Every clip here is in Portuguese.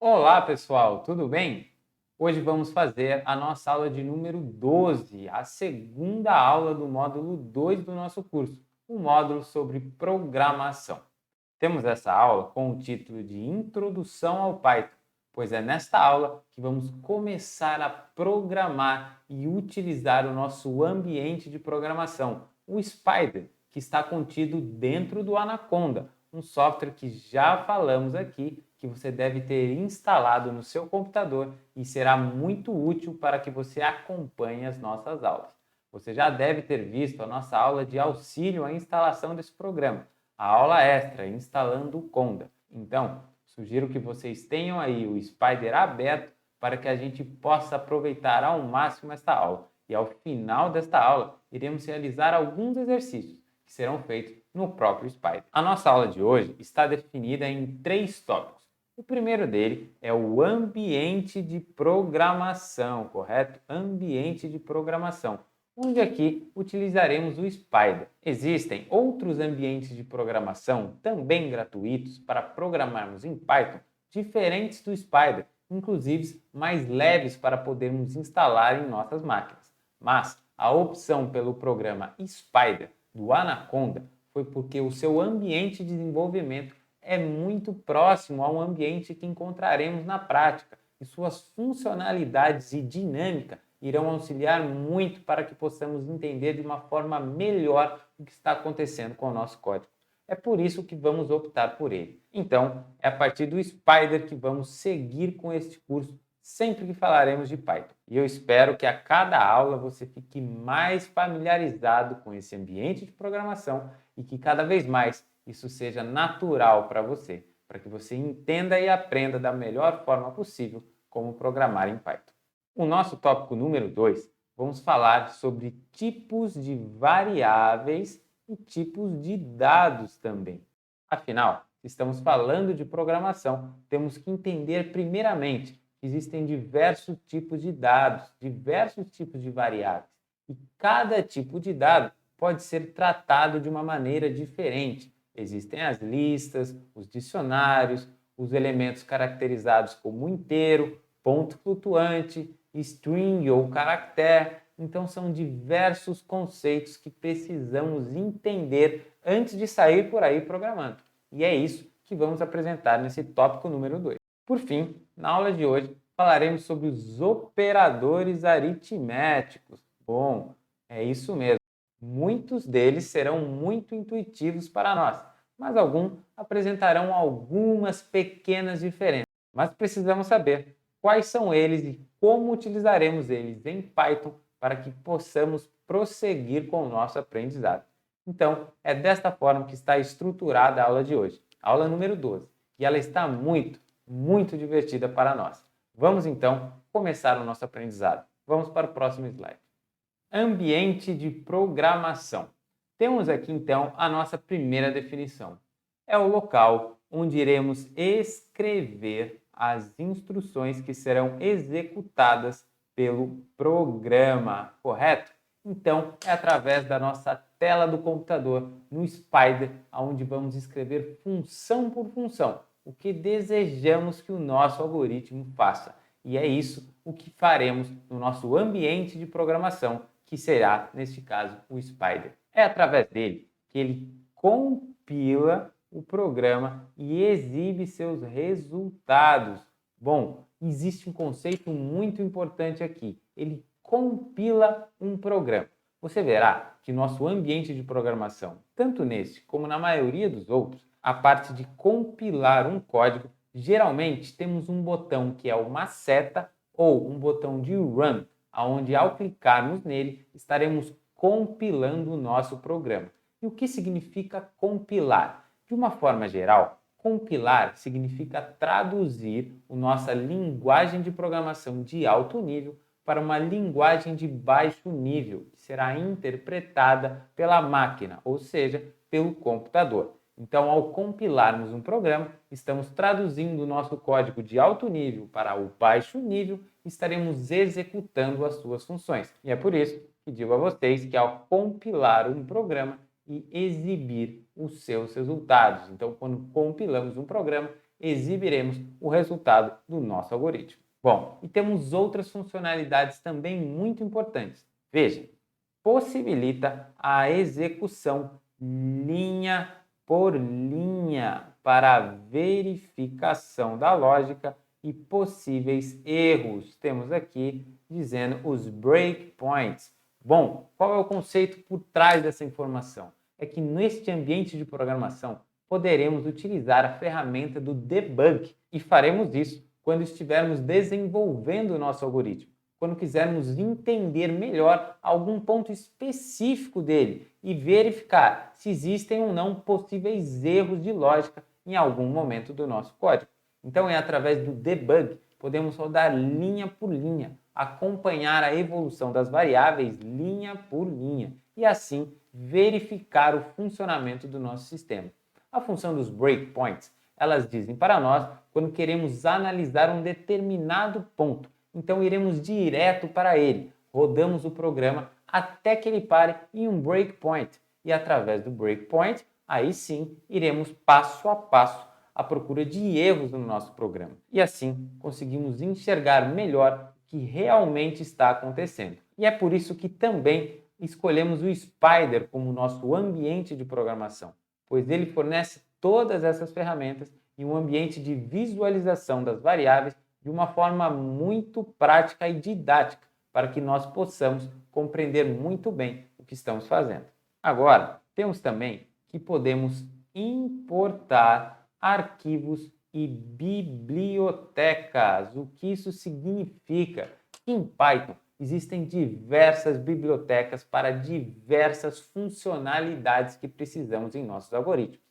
Olá, pessoal, tudo bem? Hoje vamos fazer a nossa aula de número 12, a segunda aula do módulo 2 do nosso curso, o módulo sobre programação. Temos essa aula com o título de Introdução ao Python, pois é nesta aula que vamos começar a programar e utilizar o nosso ambiente de programação, o Spider, que está contido dentro do Anaconda, um software que já falamos aqui que você deve ter instalado no seu computador e será muito útil para que você acompanhe as nossas aulas. Você já deve ter visto a nossa aula de auxílio à instalação desse programa, a aula extra instalando o Conda. Então, sugiro que vocês tenham aí o Spider aberto para que a gente possa aproveitar ao máximo esta aula. E ao final desta aula, iremos realizar alguns exercícios que serão feitos no próprio Spider. A nossa aula de hoje está definida em 3 tópicos. O primeiro dele é o ambiente de programação, correto? Ambiente de programação, onde aqui utilizaremos o Spider. Existem outros ambientes de programação também gratuitos para programarmos em Python, diferentes do Spider, inclusive mais leves para podermos instalar em nossas máquinas. Mas a opção pelo programa Spider do Anaconda foi porque o seu ambiente de desenvolvimento é muito próximo ao ambiente que encontraremos na prática e suas funcionalidades e dinâmica irão auxiliar muito para que possamos entender de uma forma melhor o que está acontecendo com o nosso código. É por isso que vamos optar por ele. Então, é a partir do Spider que vamos seguir com este curso sempre que falaremos de Python. E eu espero que a cada aula você fique mais familiarizado com esse ambiente de programação e que cada vez mais isso seja natural para você, para que você entenda e aprenda da melhor forma possível como programar em Python. O nosso tópico número 2, vamos falar sobre tipos de variáveis e tipos de dados também. Afinal, se estamos falando de programação, temos que entender primeiramente que existem diversos tipos de dados, diversos tipos de variáveis, e cada tipo de dado pode ser tratado de uma maneira diferente. Existem as listas, os dicionários, os elementos caracterizados como inteiro, ponto flutuante, string ou caractere. Então são diversos conceitos que precisamos entender antes de sair por aí programando. E é isso que vamos apresentar nesse tópico número 2. Por fim, na aula de hoje, falaremos sobre os operadores aritméticos. Bom, é isso mesmo. Muitos deles serão muito intuitivos para nós, mas alguns apresentarão algumas pequenas diferenças. Mas precisamos saber quais são eles e como utilizaremos eles em Python para que possamos prosseguir com o nosso aprendizado. Então, é desta forma que está estruturada a aula de hoje, a aula número 12, e ela está muito divertida para nós. Vamos então começar o nosso aprendizado. Vamos para o próximo slide. Ambiente de programação. Temos aqui então a nossa primeira definição. É o local onde iremos escrever as instruções que serão executadas pelo programa, correto? Então, é através da nossa tela do computador, no Spider, onde vamos escrever função por função, o que desejamos que o nosso algoritmo faça. E é isso o que faremos no nosso ambiente de programação, que será, neste caso, o Spider. É através dele que ele compila o programa e exibe seus resultados. Bom, existe um conceito muito importante aqui. Ele compila um programa. Você verá que nosso ambiente de programação, tanto neste como na maioria dos outros, a parte de compilar um código, geralmente temos um botão que é uma seta ou um botão de run, onde ao clicarmos nele estaremos compilando o nosso programa. E o que significa compilar? De uma forma geral, compilar significa traduzir a nossa linguagem de programação de alto nível para uma linguagem de baixo nível, que será interpretada pela máquina, ou seja, pelo computador. Então, ao compilarmos um programa, estamos traduzindo o nosso código de alto nível para o baixo nível e estaremos executando as suas funções. E é por isso que digo a vocês que ao compilar um programa e exibir os seus resultados. Então, quando compilamos um programa, exibiremos o resultado do nosso algoritmo. Bom, e temos outras funcionalidades também muito importantes. Veja, possibilita a execução linha por linha para a verificação da lógica e possíveis erros. Temos aqui dizendo os breakpoints. Bom, qual é o conceito por trás dessa informação? É que neste ambiente de programação poderemos utilizar a ferramenta do debug e faremos isso quando estivermos desenvolvendo o nosso algoritmo, quando quisermos entender melhor algum ponto específico dele e verificar se existem ou não possíveis erros de lógica em algum momento do nosso código. Então é através do debug podemos rodar linha por linha, acompanhar a evolução das variáveis linha por linha e assim verificar o funcionamento do nosso sistema. A função dos breakpoints, elas dizem para nós quando queremos analisar um determinado ponto. Então iremos direto para ele, rodamos o programa até que ele pare em um breakpoint. E através do breakpoint, aí sim, iremos passo a passo à procura de erros no nosso programa. E assim conseguimos enxergar melhor o que realmente está acontecendo. E é por isso que também escolhemos o Spyder como nosso ambiente de programação, pois ele fornece todas essas ferramentas e um ambiente de visualização das variáveis de uma forma muito prática e didática, para que nós possamos compreender muito bem o que estamos fazendo. Agora, temos também que podemos importar arquivos e bibliotecas. O que isso significa? Em Python existem diversas bibliotecas para diversas funcionalidades que precisamos em nossos algoritmos.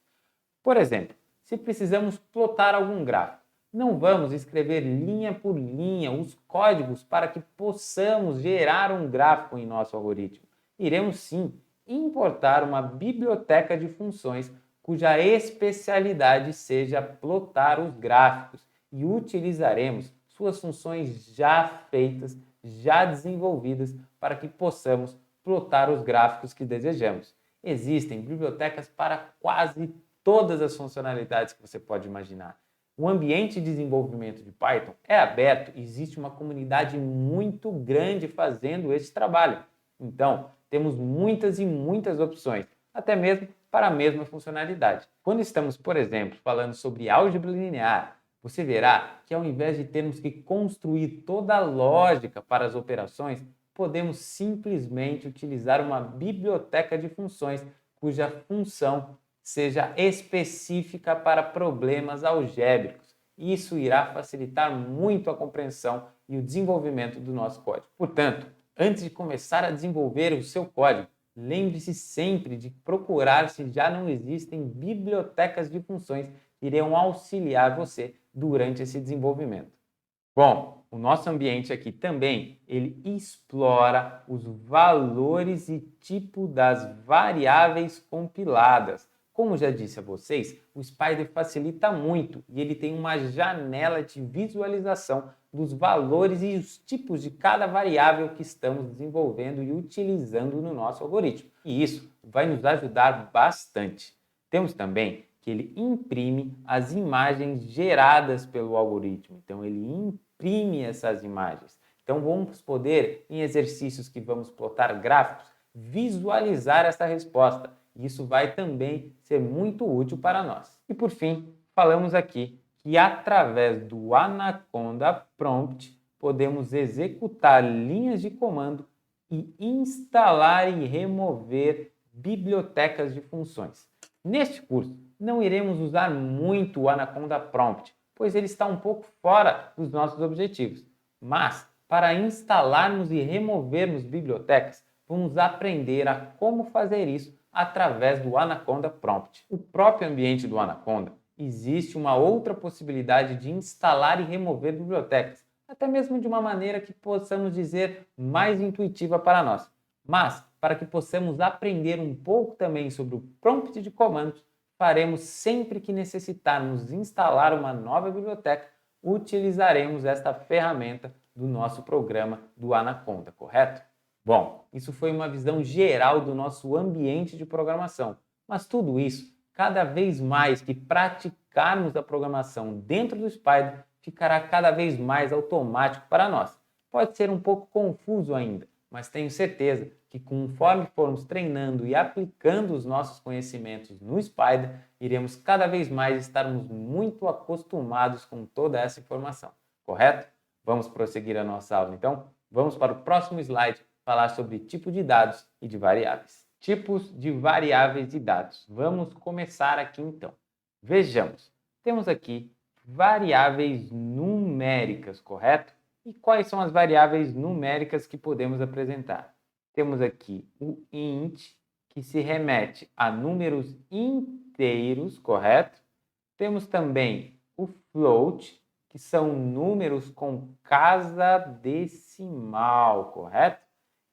Por exemplo, se precisamos plotar algum gráfico, não vamos escrever linha por linha os códigos para que possamos gerar um gráfico em nosso algoritmo. Iremos sim importar uma biblioteca de funções cuja especialidade seja plotar os gráficos e utilizaremos suas funções já feitas, já desenvolvidas para que possamos plotar os gráficos que desejamos. Existem bibliotecas para quase todas as funcionalidades que você pode imaginar. O ambiente de desenvolvimento de Python é aberto e existe uma comunidade muito grande fazendo esse trabalho. Então, temos muitas e muitas opções, até mesmo para a mesma funcionalidade. Quando estamos, por exemplo, falando sobre álgebra linear, você verá que ao invés de termos que construir toda a lógica para as operações, podemos simplesmente utilizar uma biblioteca de funções cuja função seja específica para problemas algébricos. Isso irá facilitar muito a compreensão e o desenvolvimento do nosso código. Portanto, antes de começar a desenvolver o seu código, lembre-se sempre de procurar se já não existem bibliotecas de funções que irão auxiliar você durante esse desenvolvimento. Bom, o nosso ambiente aqui também, ele explora os valores e tipo das variáveis compiladas. Como já disse a vocês, o Spyder facilita muito e ele tem uma janela de visualização dos valores e os tipos de cada variável que estamos desenvolvendo e utilizando no nosso algoritmo. E isso vai nos ajudar bastante. Temos também que ele imprime as imagens geradas pelo algoritmo. Então ele imprime essas imagens. Então vamos poder, em exercícios que vamos plotar gráficos, visualizar essa resposta. Isso vai também ser muito útil para nós. E por fim, falamos aqui que através do Anaconda Prompt podemos executar linhas de comando e instalar e remover bibliotecas de funções. Neste curso, não iremos usar muito o Anaconda Prompt, pois ele está um pouco fora dos nossos objetivos. Mas, para instalarmos e removermos bibliotecas, vamos aprender a como fazer isso através do Anaconda Prompt. O próprio ambiente do Anaconda existe uma outra possibilidade de instalar e remover bibliotecas, até mesmo de uma maneira que possamos dizer mais intuitiva para nós. Mas, para que possamos aprender um pouco também sobre o prompt de comandos, faremos sempre que necessitarmos instalar uma nova biblioteca, utilizaremos esta ferramenta do nosso programa do Anaconda, correto? Bom, isso foi uma visão geral do nosso ambiente de programação, mas tudo isso cada vez mais que praticarmos a programação dentro do Spider, ficará cada vez mais automático para nós. Pode ser um pouco confuso ainda, mas tenho certeza que conforme formos treinando e aplicando os nossos conhecimentos no Spider, iremos cada vez mais estarmos muito acostumados com toda essa informação, correto? Vamos prosseguir a nossa aula então? Vamos para o próximo slide falar sobre tipo de dados e de variáveis. Tipos de variáveis e dados. Vamos começar aqui então. Vejamos, temos aqui variáveis numéricas, correto? E quais são as variáveis numéricas que podemos apresentar? Temos aqui o int, que se remete a números inteiros, correto? Temos também o float, que são números com casa decimal, correto?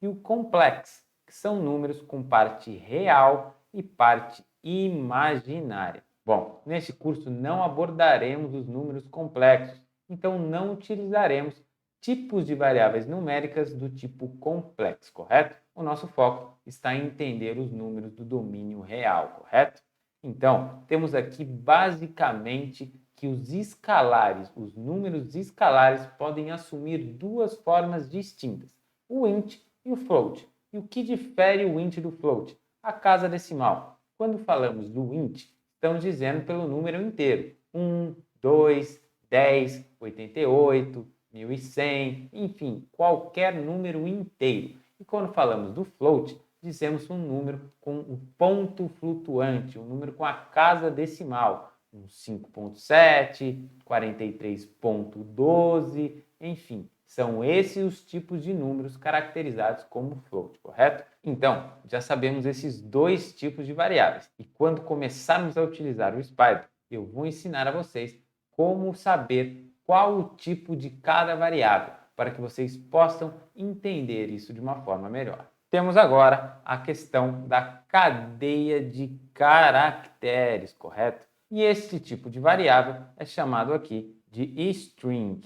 E o complex, que são números com parte real e parte imaginária. Bom, neste curso não abordaremos os números complexos, então não utilizaremos tipos de variáveis numéricas do tipo complexo, correto? O nosso foco está em entender os números do domínio real, correto? Então, temos aqui basicamente que os escalares, os números escalares podem assumir duas formas distintas, o int e o float. E o que difere o int do float? A casa decimal. Quando falamos do int, estamos dizendo pelo número inteiro. 1, 2, 10, 88, 1100, enfim, qualquer número inteiro. E quando falamos do float, dizemos um número com o ponto flutuante, um número com a casa decimal, um 5.7, 43.12, enfim, são esses os tipos de números caracterizados como float, correto? Então, já sabemos esses dois tipos de variáveis. E quando começarmos a utilizar o Spider, eu vou ensinar a vocês como saber qual o tipo de cada variável, para que vocês possam entender isso de uma forma melhor. Temos agora a questão da cadeia de caracteres, correto? E este tipo de variável é chamado aqui de string.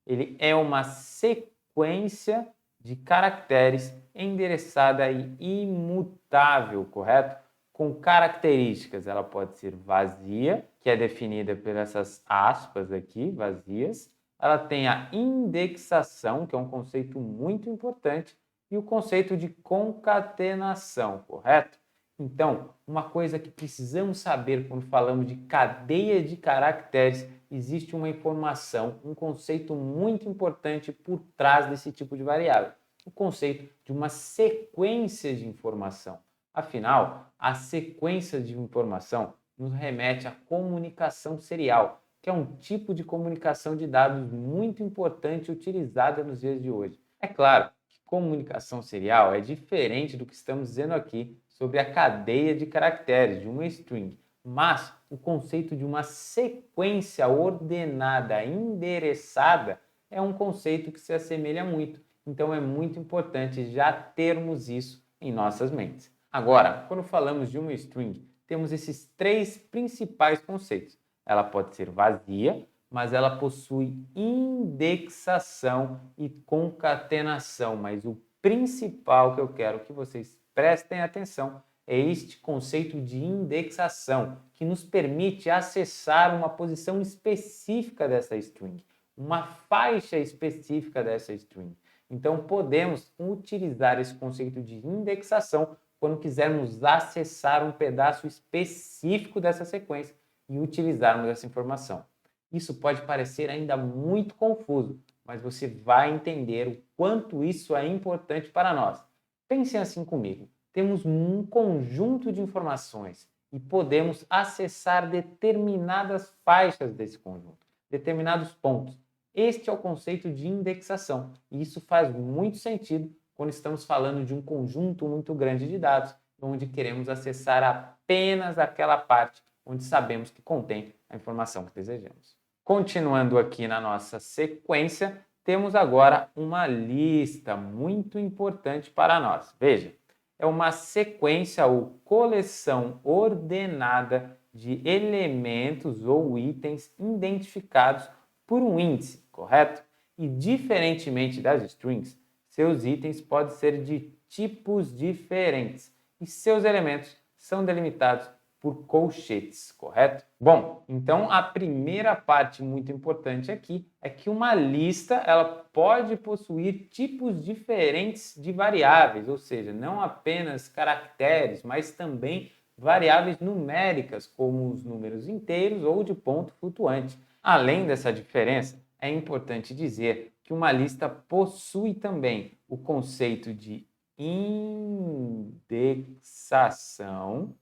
Ele é uma sequência de caracteres endereçada e imutável, correto? Com características, ela pode ser vazia, que é definida por essas aspas aqui, vazias. Ela tem a indexação, que é um conceito muito importante, e o conceito de concatenação, correto? Então, uma coisa que precisamos saber quando falamos de cadeia de caracteres, existe uma informação, um conceito muito importante por trás desse tipo de variável. O conceito de uma sequência de informação. Afinal, a sequência de informação nos remete à comunicação serial, que é um tipo de comunicação de dados muito importante utilizada nos dias de hoje. É claro que comunicação serial é diferente do que estamos dizendo aqui sobre a cadeia de caracteres, de uma string, mas o conceito de uma sequência ordenada, endereçada, é um conceito que se assemelha muito. Então é muito importante já termos isso em nossas mentes. Agora, quando falamos de uma string, temos esses três principais conceitos. Ela pode ser vazia, mas ela possui indexação e concatenação. Mas o principal que eu quero que vocês prestem atenção é este conceito de indexação, que nos permite acessar uma posição específica dessa string, uma faixa específica dessa string. Então, podemos utilizar esse conceito de indexação quando quisermos acessar um pedaço específico dessa sequência e utilizarmos essa informação. Isso pode parecer ainda muito confuso, mas você vai entender o quanto isso é importante para nós. Pensem assim comigo. Temos um conjunto de informações e podemos acessar determinadas faixas desse conjunto, determinados pontos. Este é o conceito de indexação e isso faz muito sentido quando estamos falando de um conjunto muito grande de dados, onde queremos acessar apenas aquela parte onde sabemos que contém a informação que desejamos. Continuando aqui na nossa sequência, temos agora uma lista muito importante para nós. Veja, é uma sequência ou coleção ordenada de elementos ou itens identificados por um índice, correto? E diferentemente das strings, seus itens podem ser de tipos diferentes e seus elementos são delimitados por colchetes, correto? Bom, então a primeira parte muito importante aqui é que uma lista ela pode possuir tipos diferentes de variáveis, ou seja, não apenas caracteres, mas também variáveis numéricas, como os números inteiros ou de ponto flutuante. Além dessa diferença, é importante dizer que uma lista possui também o conceito de indexação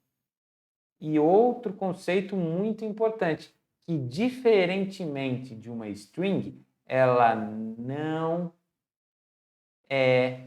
e outro conceito muito importante, que diferentemente de uma string, ela não é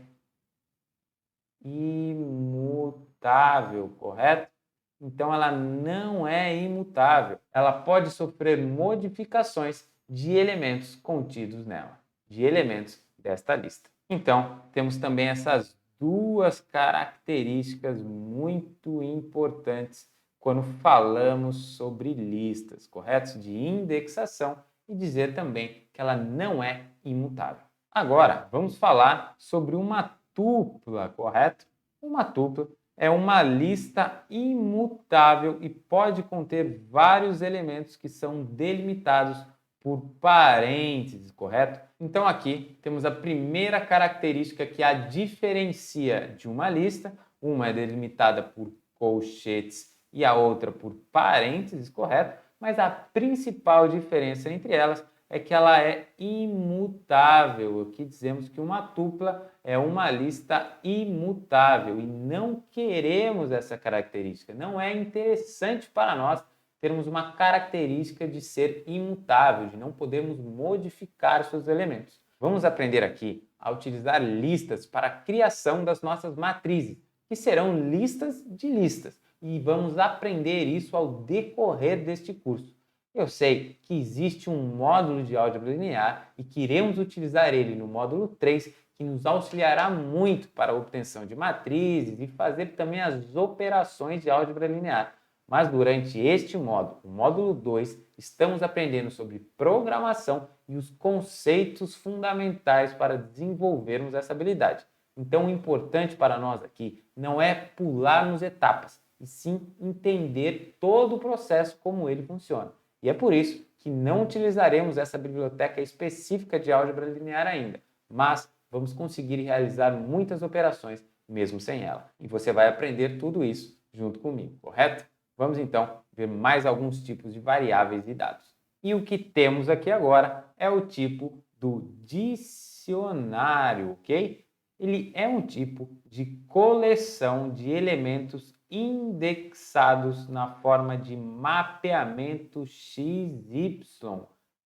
imutável, correto? Então ela não é imutável. Ela pode sofrer modificações de elementos contidos nela, de elementos desta lista. Então, temos também essas duas características muito importantes quando falamos sobre listas, correto? De indexação e dizer também que ela não é imutável. Agora, vamos falar sobre uma tupla, correto? Uma tupla é uma lista imutável e pode conter vários elementos que são delimitados por parênteses, correto? Então aqui temos a primeira característica que a diferencia de uma lista. Uma é delimitada por colchetes e a outra por parênteses, correto? Mas a principal diferença entre elas é que ela é imutável. Aqui dizemos que uma tupla é uma lista imutável e não queremos essa característica. Não é interessante para nós termos uma característica de ser imutável, de não podermos modificar seus elementos. Vamos aprender aqui a utilizar listas para a criação das nossas matrizes, que serão listas de listas, e vamos aprender isso ao decorrer deste curso. Eu sei que existe um módulo de álgebra linear e que iremos utilizar ele no módulo 3, que nos auxiliará muito para a obtenção de matrizes e fazer também as operações de álgebra linear. Mas durante este módulo, o módulo 2, estamos aprendendo sobre programação e os conceitos fundamentais para desenvolvermos essa habilidade. Então, o importante para nós aqui não é pularmos etapas, e sim entender todo o processo, como ele funciona. E é por isso que não utilizaremos essa biblioteca específica de álgebra linear ainda, mas vamos conseguir realizar muitas operações mesmo sem ela. E você vai aprender tudo isso junto comigo, correto? Vamos então ver mais alguns tipos de variáveis e dados. E o que temos aqui agora é o tipo do dicionário, ok? Ele é um tipo de coleção de elementos indexados na forma de mapeamento XY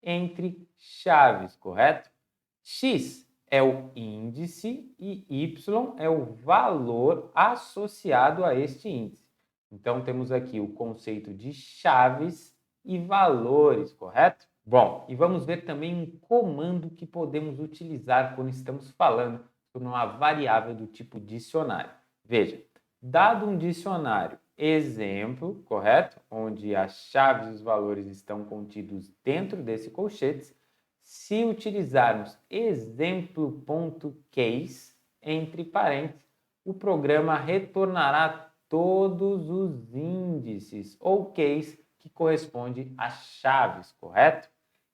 entre chaves, correto? X é o índice e Y é o valor associado a este índice. Então, temos aqui o conceito de chaves e valores, correto? Bom, e vamos ver também um comando que podemos utilizar quando estamos falando sobre uma variável do tipo dicionário. Veja, dado um dicionário exemplo, correto? Onde as chaves e os valores estão contidos dentro desse colchete, se utilizarmos exemplo.case, entre parênteses, o programa retornará todos os índices ou keys que corresponde às chaves, correto?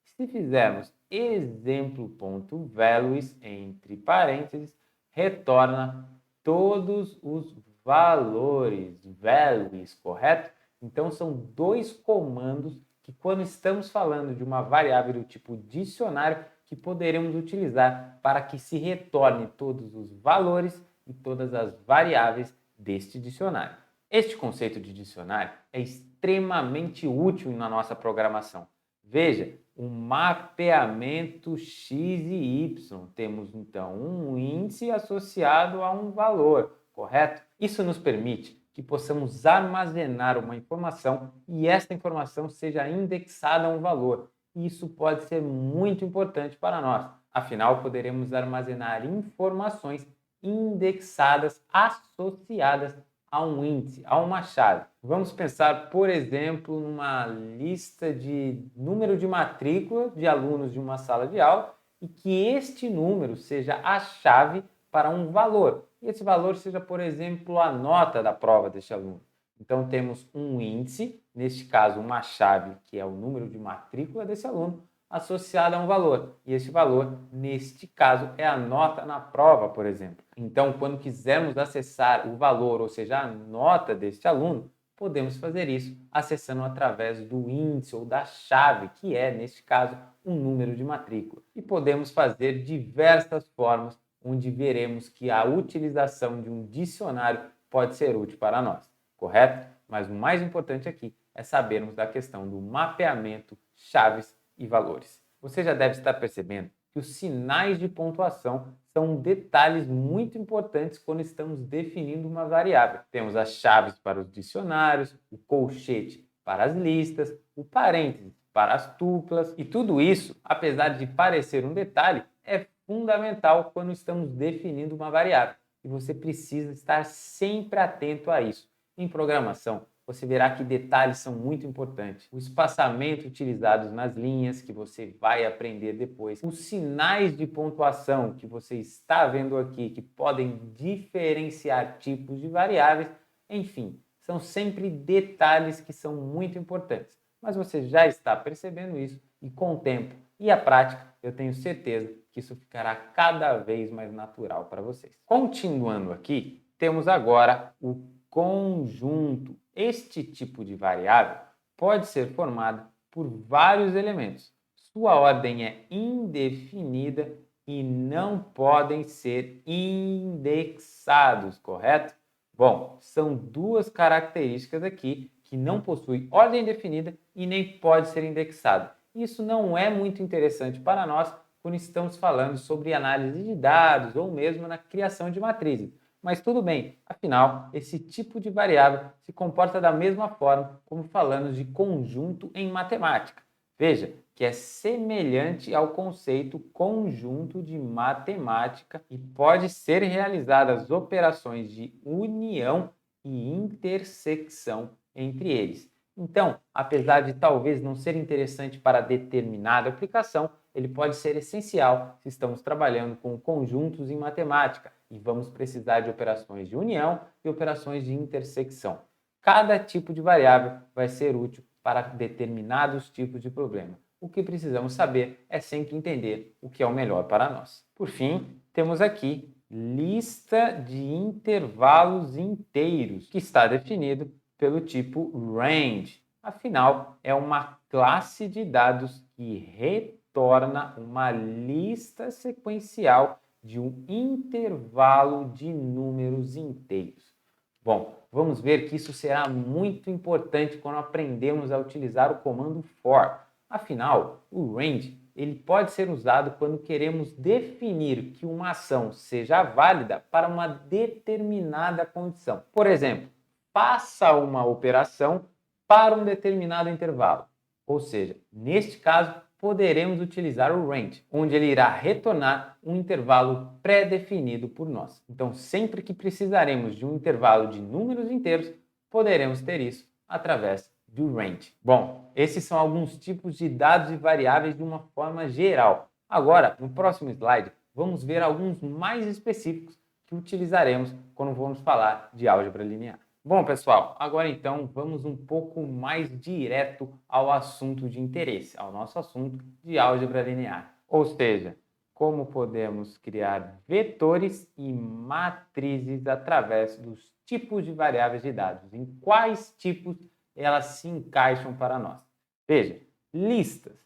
Se fizermos exemplo.values, entre parênteses, retorna todos os valores, values, correto? Então são dois comandos que, quando estamos falando de uma variável do tipo dicionário, que poderemos utilizar para que se retorne todos os valores e todas as variáveis deste dicionário. Este conceito de dicionário é extremamente útil na nossa programação. Veja, um mapeamento x e y. Temos então um índice associado a um valor, correto? Isso nos permite que possamos armazenar uma informação e esta informação seja indexada a um valor. Isso pode ser muito importante para nós. Afinal, poderemos armazenar informações indexadas associadas a um índice, a uma chave. Vamos pensar, por exemplo, numa lista de número de matrícula de alunos de uma sala de aula e que este número seja a chave para um valor. E esse valor seja, por exemplo, a nota da prova deste aluno. Então, temos um índice, neste caso, uma chave, que é o número de matrícula desse aluno, associada a um valor. E esse valor, neste caso, é a nota na prova, por exemplo. Então, quando quisermos acessar o valor, ou seja, a nota deste aluno, podemos fazer isso acessando através do índice ou da chave, que é, neste caso, um número de matrícula. E podemos fazer diversas formas, onde veremos que a utilização de um dicionário pode ser útil para nós, correto? Mas o mais importante aqui é sabermos da questão do mapeamento, chaves e valores. Você já deve estar percebendo que os sinais de pontuação são detalhes muito importantes quando estamos definindo uma variável. Temos as chaves para os dicionários, o colchete para as listas, o parênteses para as tuplas, e tudo isso, apesar de parecer um detalhe, é fundamental quando estamos definindo uma variável. E você precisa estar sempre atento a isso. Em programação, você verá que detalhes são muito importantes. O espaçamento utilizado nas linhas, que você vai aprender depois. Os sinais de pontuação que você está vendo aqui, que podem diferenciar tipos de variáveis. Enfim, são sempre detalhes que são muito importantes. Mas você já está percebendo isso e com o tempo e a prática, eu tenho certeza que isso ficará cada vez mais natural para vocês. Continuando aqui, temos agora o conjunto. Este tipo de variável pode ser formada por vários elementos. Sua ordem é indefinida e não podem ser indexados, correto? Bom, são duas características aqui que não possuem ordem definida e nem pode ser indexado. Isso não é muito interessante para nós quando estamos falando sobre análise de dados ou mesmo na criação de matrizes. Mas tudo bem, afinal, esse tipo de variável se comporta da mesma forma como falamos de conjunto em matemática. Veja que é semelhante ao conceito conjunto de matemática e pode ser realizadas operações de união e intersecção entre eles. Então, apesar de talvez não ser interessante para determinada aplicação, ele pode ser essencial se estamos trabalhando com conjuntos em matemática e vamos precisar de operações de união e operações de intersecção. Cada tipo de variável vai ser útil para determinados tipos de problema. O que precisamos saber é sempre entender o que é o melhor para nós. Por fim, temos aqui lista de intervalos inteiros, que está definido pelo tipo range. Afinal, é uma classe de dados que retorna uma lista sequencial de um intervalo de números inteiros. Bom, vamos ver que isso será muito importante quando aprendemos a utilizar o comando for. Afinal, o range ele pode ser usado quando queremos definir que uma ação seja válida para uma determinada condição. Por exemplo, faça uma operação para um determinado intervalo. Ou seja, neste caso, poderemos utilizar o range, onde ele irá retornar um intervalo pré-definido por nós. Então, sempre que precisaremos de um intervalo de números inteiros, poderemos ter isso através do range. Bom, esses são alguns tipos de dados e variáveis de uma forma geral. Agora, no próximo slide, vamos ver alguns mais específicos que utilizaremos quando vamos falar de álgebra linear. Bom, pessoal, agora então vamos um pouco mais direto ao assunto de interesse, ao nosso assunto de álgebra linear. Ou seja, como podemos criar vetores e matrizes através dos tipos de variáveis de dados, em quais tipos elas se encaixam para nós. Veja, listas.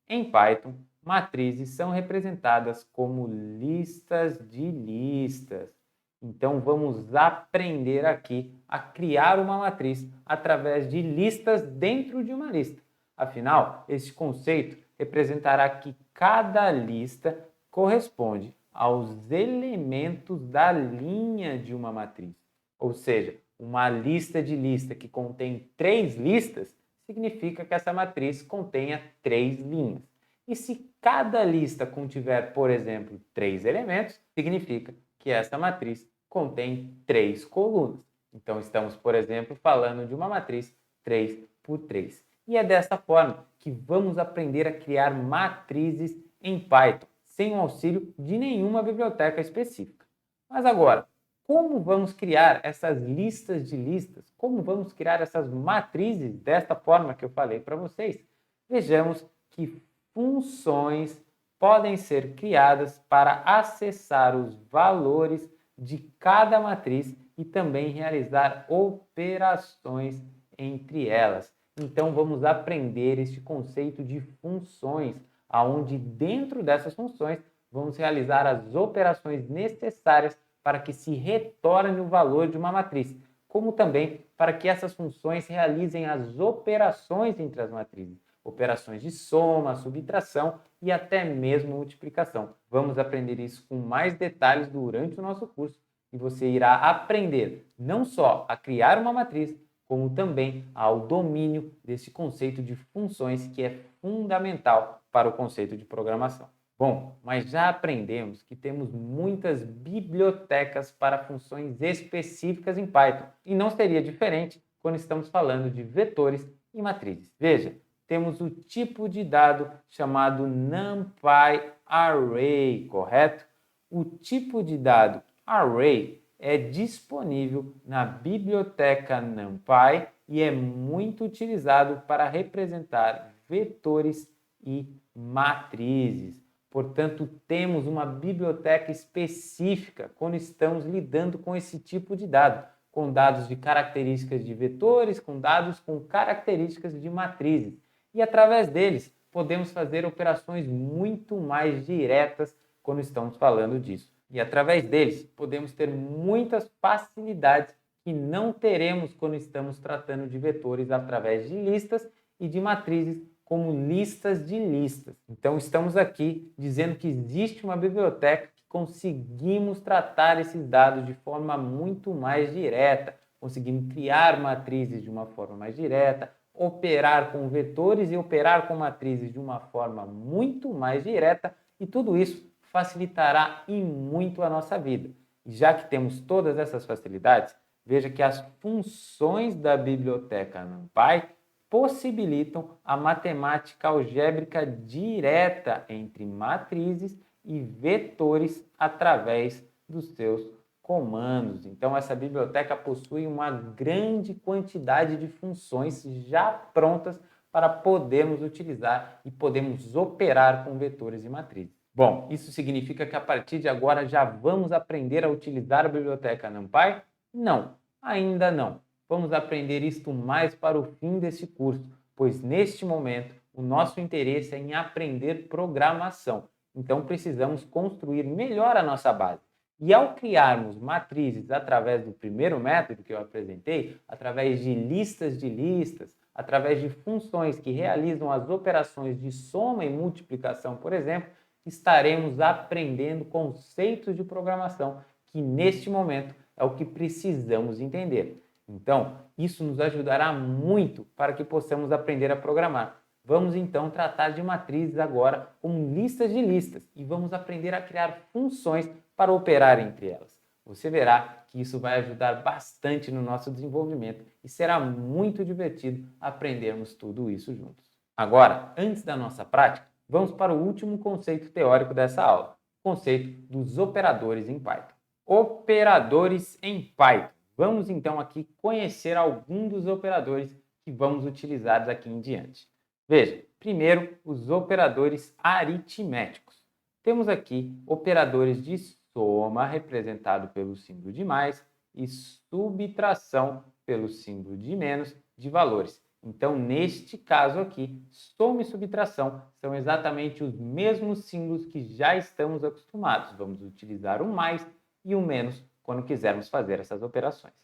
Em Python, matrizes são representadas como listas de listas. Então, vamos aprender aqui a criar uma matriz através de listas dentro de uma lista. Afinal, esse conceito representará que cada lista corresponde aos elementos da linha de uma matriz. Ou seja, uma lista de lista que contém 3 listas significa que essa matriz contenha 3 linhas. E se cada lista contiver, por exemplo, 3 elementos, significa que essa matriz contém 3 colunas. Então, estamos, por exemplo, falando de uma matriz 3 por 3. E é dessa forma que vamos aprender a criar matrizes em Python, sem o auxílio de nenhuma biblioteca específica. Mas agora, como vamos criar essas listas de listas? Como vamos criar essas matrizes desta forma que eu falei para vocês? Vejamos que funções podem ser criadas para acessar os valores de cada matriz e também realizar operações entre elas. Então vamos aprender este conceito de funções, aonde dentro dessas funções vamos realizar as operações necessárias para que se retorne o valor de uma matriz, como também para que essas funções realizem as operações entre as matrizes, operações de soma, subtração e até mesmo multiplicação. Vamos aprender isso com mais detalhes durante o nosso curso e você irá aprender não só a criar uma matriz, como também ao domínio desse conceito de funções que é fundamental para o conceito de programação. Bom, mas já aprendemos que temos muitas bibliotecas para funções específicas em Python e não seria diferente quando estamos falando de vetores e matrizes. Veja, temos o tipo de dado chamado NumPy Array, correto? O tipo de dado Array é disponível na biblioteca NumPy e é muito utilizado para representar vetores e matrizes. Portanto, temos uma biblioteca específica quando estamos lidando com esse tipo de dado, com dados de características de vetores, com dados com características de matrizes. E através deles, podemos fazer operações muito mais diretas quando estamos falando disso. E através deles, podemos ter muitas facilidades que não teremos quando estamos tratando de vetores através de listas e de matrizes como listas de listas. Então, estamos aqui dizendo que existe uma biblioteca que conseguimos tratar esses dados de forma muito mais direta, conseguimos criar matrizes de uma forma mais direta, operar com vetores e operar com matrizes de uma forma muito mais direta, e tudo isso facilitará e muito a nossa vida. E já que temos todas essas facilidades, veja que as funções da biblioteca NumPy possibilitam a matemática algébrica direta entre matrizes e vetores através dos seus comandos. Então, essa biblioteca possui uma grande quantidade de funções já prontas para podermos utilizar e podemos operar com vetores e matrizes. Bom, isso significa que a partir de agora já vamos aprender a utilizar a biblioteca NumPy? Não, ainda não. Vamos aprender isto mais para o fim desse curso, pois neste momento o nosso interesse é em aprender programação. Então precisamos construir melhor a nossa base. E ao criarmos matrizes através do primeiro método que eu apresentei, através de listas, através de funções que realizam as operações de soma e multiplicação, por exemplo, estaremos aprendendo conceitos de programação que neste momento é o que precisamos entender. Então, isso nos ajudará muito para que possamos aprender a programar. Vamos então tratar de matrizes agora como listas de listas e vamos aprender a criar funções para operar entre elas. Você verá que isso vai ajudar bastante no nosso desenvolvimento e será muito divertido aprendermos tudo isso juntos. Agora, antes da nossa prática, vamos para o último conceito teórico dessa aula, o conceito dos operadores em Python. Operadores em Python. Vamos então aqui conhecer alguns dos operadores que vamos utilizar daqui em diante. Veja, primeiro os operadores aritméticos. Temos aqui operadores de soma, representado pelo símbolo de mais, e subtração pelo símbolo de menos, de valores. Então, neste caso aqui, soma e subtração são exatamente os mesmos símbolos que já estamos acostumados. Vamos utilizar o mais e o menos quando quisermos fazer essas operações.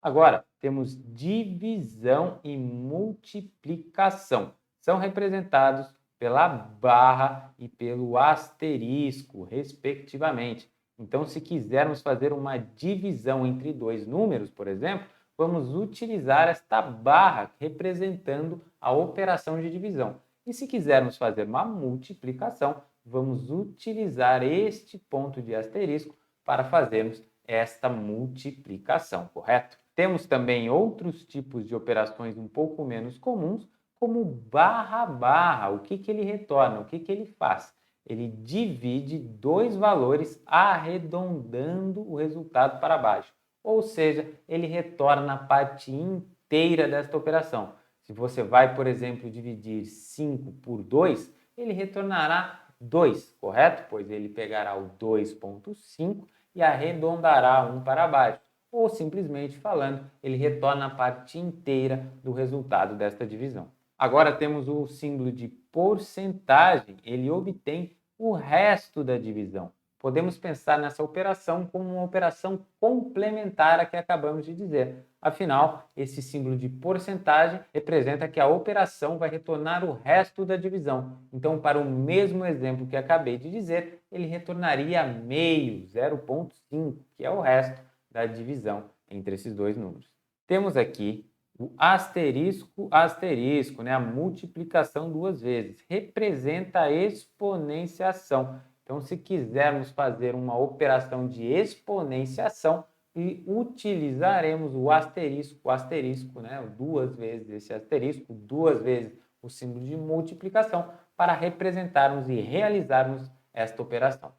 Agora, temos divisão e multiplicação. São representados pela barra e pelo asterisco, respectivamente. Então, se quisermos fazer uma divisão entre dois números, por exemplo, vamos utilizar esta barra representando a operação de divisão. E se quisermos fazer uma multiplicação, vamos utilizar este ponto de asterisco para fazermos esta multiplicação, correto? Temos também outros tipos de operações um pouco menos comuns, como barra barra. O que ele retorna? O que ele faz? ele divide dois valores arredondando o resultado para baixo. Ou seja, ele retorna a parte inteira desta operação. Se você vai, por exemplo, dividir 5 por 2, ele retornará 2, correto? Pois ele pegará o 2,5 e arredondará 1 para baixo. Ou, simplesmente falando, ele retorna a parte inteira do resultado desta divisão. Agora temos o símbolo de porcentagem, ele obtém o resto da divisão. Podemos pensar nessa operação como uma operação complementar à que acabamos de dizer. Afinal, esse símbolo de porcentagem representa que a operação vai retornar o resto da divisão. Então, para o mesmo exemplo que acabei de dizer, ele retornaria meio, 0,5, que é o resto da divisão entre esses dois números. Temos aqui o asterisco, asterisco, né? A multiplicação duas vezes, representa a exponenciação. Então, se quisermos fazer uma operação de exponenciação, e utilizaremos o asterisco, né? Duas vezes esse asterisco, duas vezes o símbolo de multiplicação, para representarmos e realizarmos esta operação,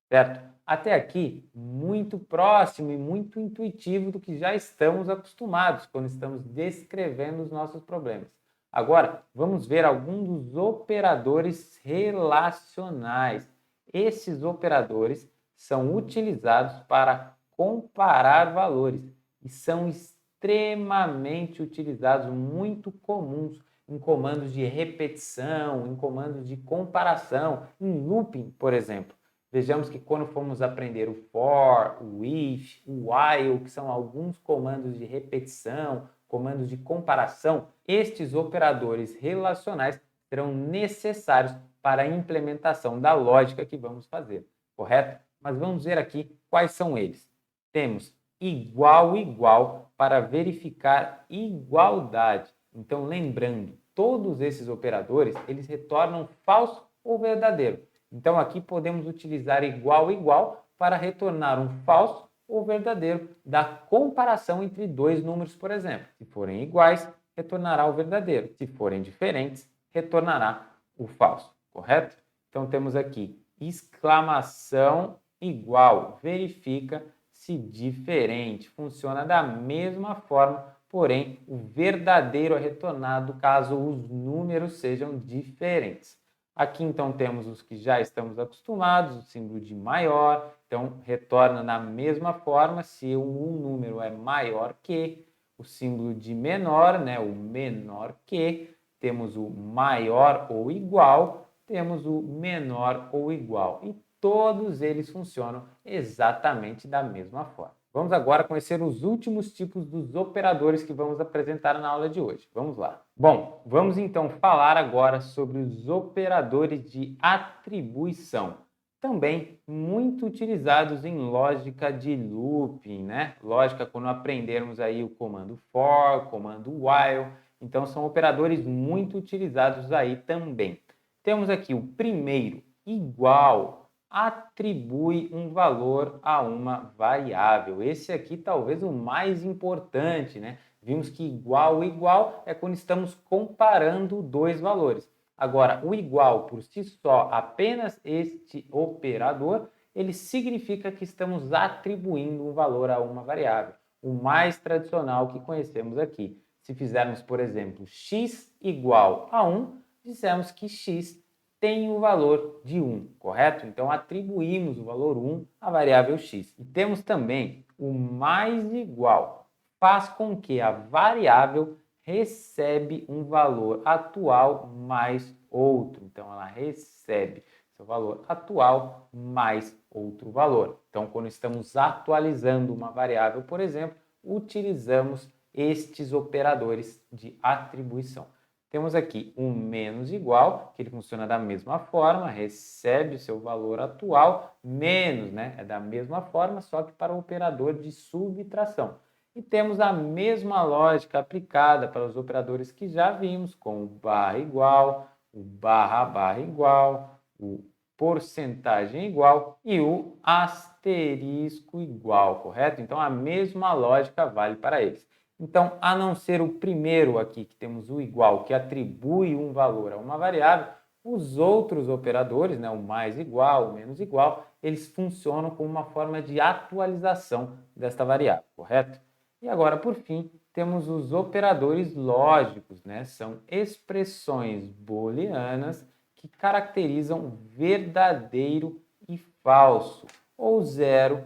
certo? Até aqui, muito próximo e muito intuitivo do que já estamos acostumados quando estamos descrevendo os nossos problemas. Agora, vamos ver alguns dos operadores relacionais. Esses operadores são utilizados para comparar valores e são extremamente utilizados, muito comuns em comandos de repetição, em comandos de comparação, em looping, por exemplo. Vejamos que quando formos aprender o for, o if, o while, que são alguns comandos de repetição, comandos de comparação, estes operadores relacionais serão necessários para a implementação da lógica que vamos fazer, correto? Mas vamos ver aqui quais são eles. Temos igual, igual para verificar igualdade. Então, lembrando, todos esses operadores, eles retornam falso ou verdadeiro. Então, aqui podemos utilizar igual, igual para retornar um falso ou verdadeiro da comparação entre dois números, por exemplo. Se forem iguais, retornará o verdadeiro. Se forem diferentes, retornará o falso, correto? Então, temos aqui exclamação igual, verifica se diferente, funciona da mesma forma, porém o verdadeiro é retornado caso os números sejam diferentes. Aqui então temos os que já estamos acostumados, o símbolo de maior, então retorna da mesma forma se um número é maior que, o símbolo de menor, né, o menor que, temos o maior ou igual, temos o menor ou igual. E todos eles funcionam exatamente da mesma forma. Vamos agora conhecer os últimos tipos dos operadores que vamos apresentar na aula de hoje. Vamos lá. Bom, vamos então falar agora sobre os operadores de atribuição, também muito utilizados em lógica de looping, né? Lógica quando aprendermos aí o comando for, comando while, então são operadores muito utilizados aí também. Temos aqui o primeiro, igual, atribui um valor a uma variável. Esse aqui talvez o mais importante, né? Vimos que igual, igual é quando estamos comparando dois valores. Agora, o igual por si só, apenas este operador, ele significa que estamos atribuindo um valor a uma variável. O mais tradicional que conhecemos aqui. Se fizermos, por exemplo, x igual a 1, dissemos que x tem o valor de 1, correto? Então, atribuímos o valor 1 à variável x. E temos também o mais igual. Faz com que a variável recebe um valor atual mais outro. Então, ela recebe seu valor atual mais outro valor. Então, quando estamos atualizando uma variável, por exemplo, utilizamos estes operadores de atribuição. Temos aqui um menos igual, que ele funciona da mesma forma, recebe o seu valor atual, menos, né? É da mesma forma, só que para o operador de subtração. E temos a mesma lógica aplicada para os operadores que já vimos, com o barra igual, o barra igual, o porcentagem igual e o asterisco igual, correto? Então, a mesma lógica vale para eles. Então, a não ser o primeiro aqui, que temos o igual, que atribui um valor a uma variável, Os outros operadores, né, o mais igual, o menos igual, eles funcionam como uma forma de atualização desta variável, correto? E agora, por fim, temos os operadores lógicos, né? São expressões booleanas que caracterizam verdadeiro e falso, ou 0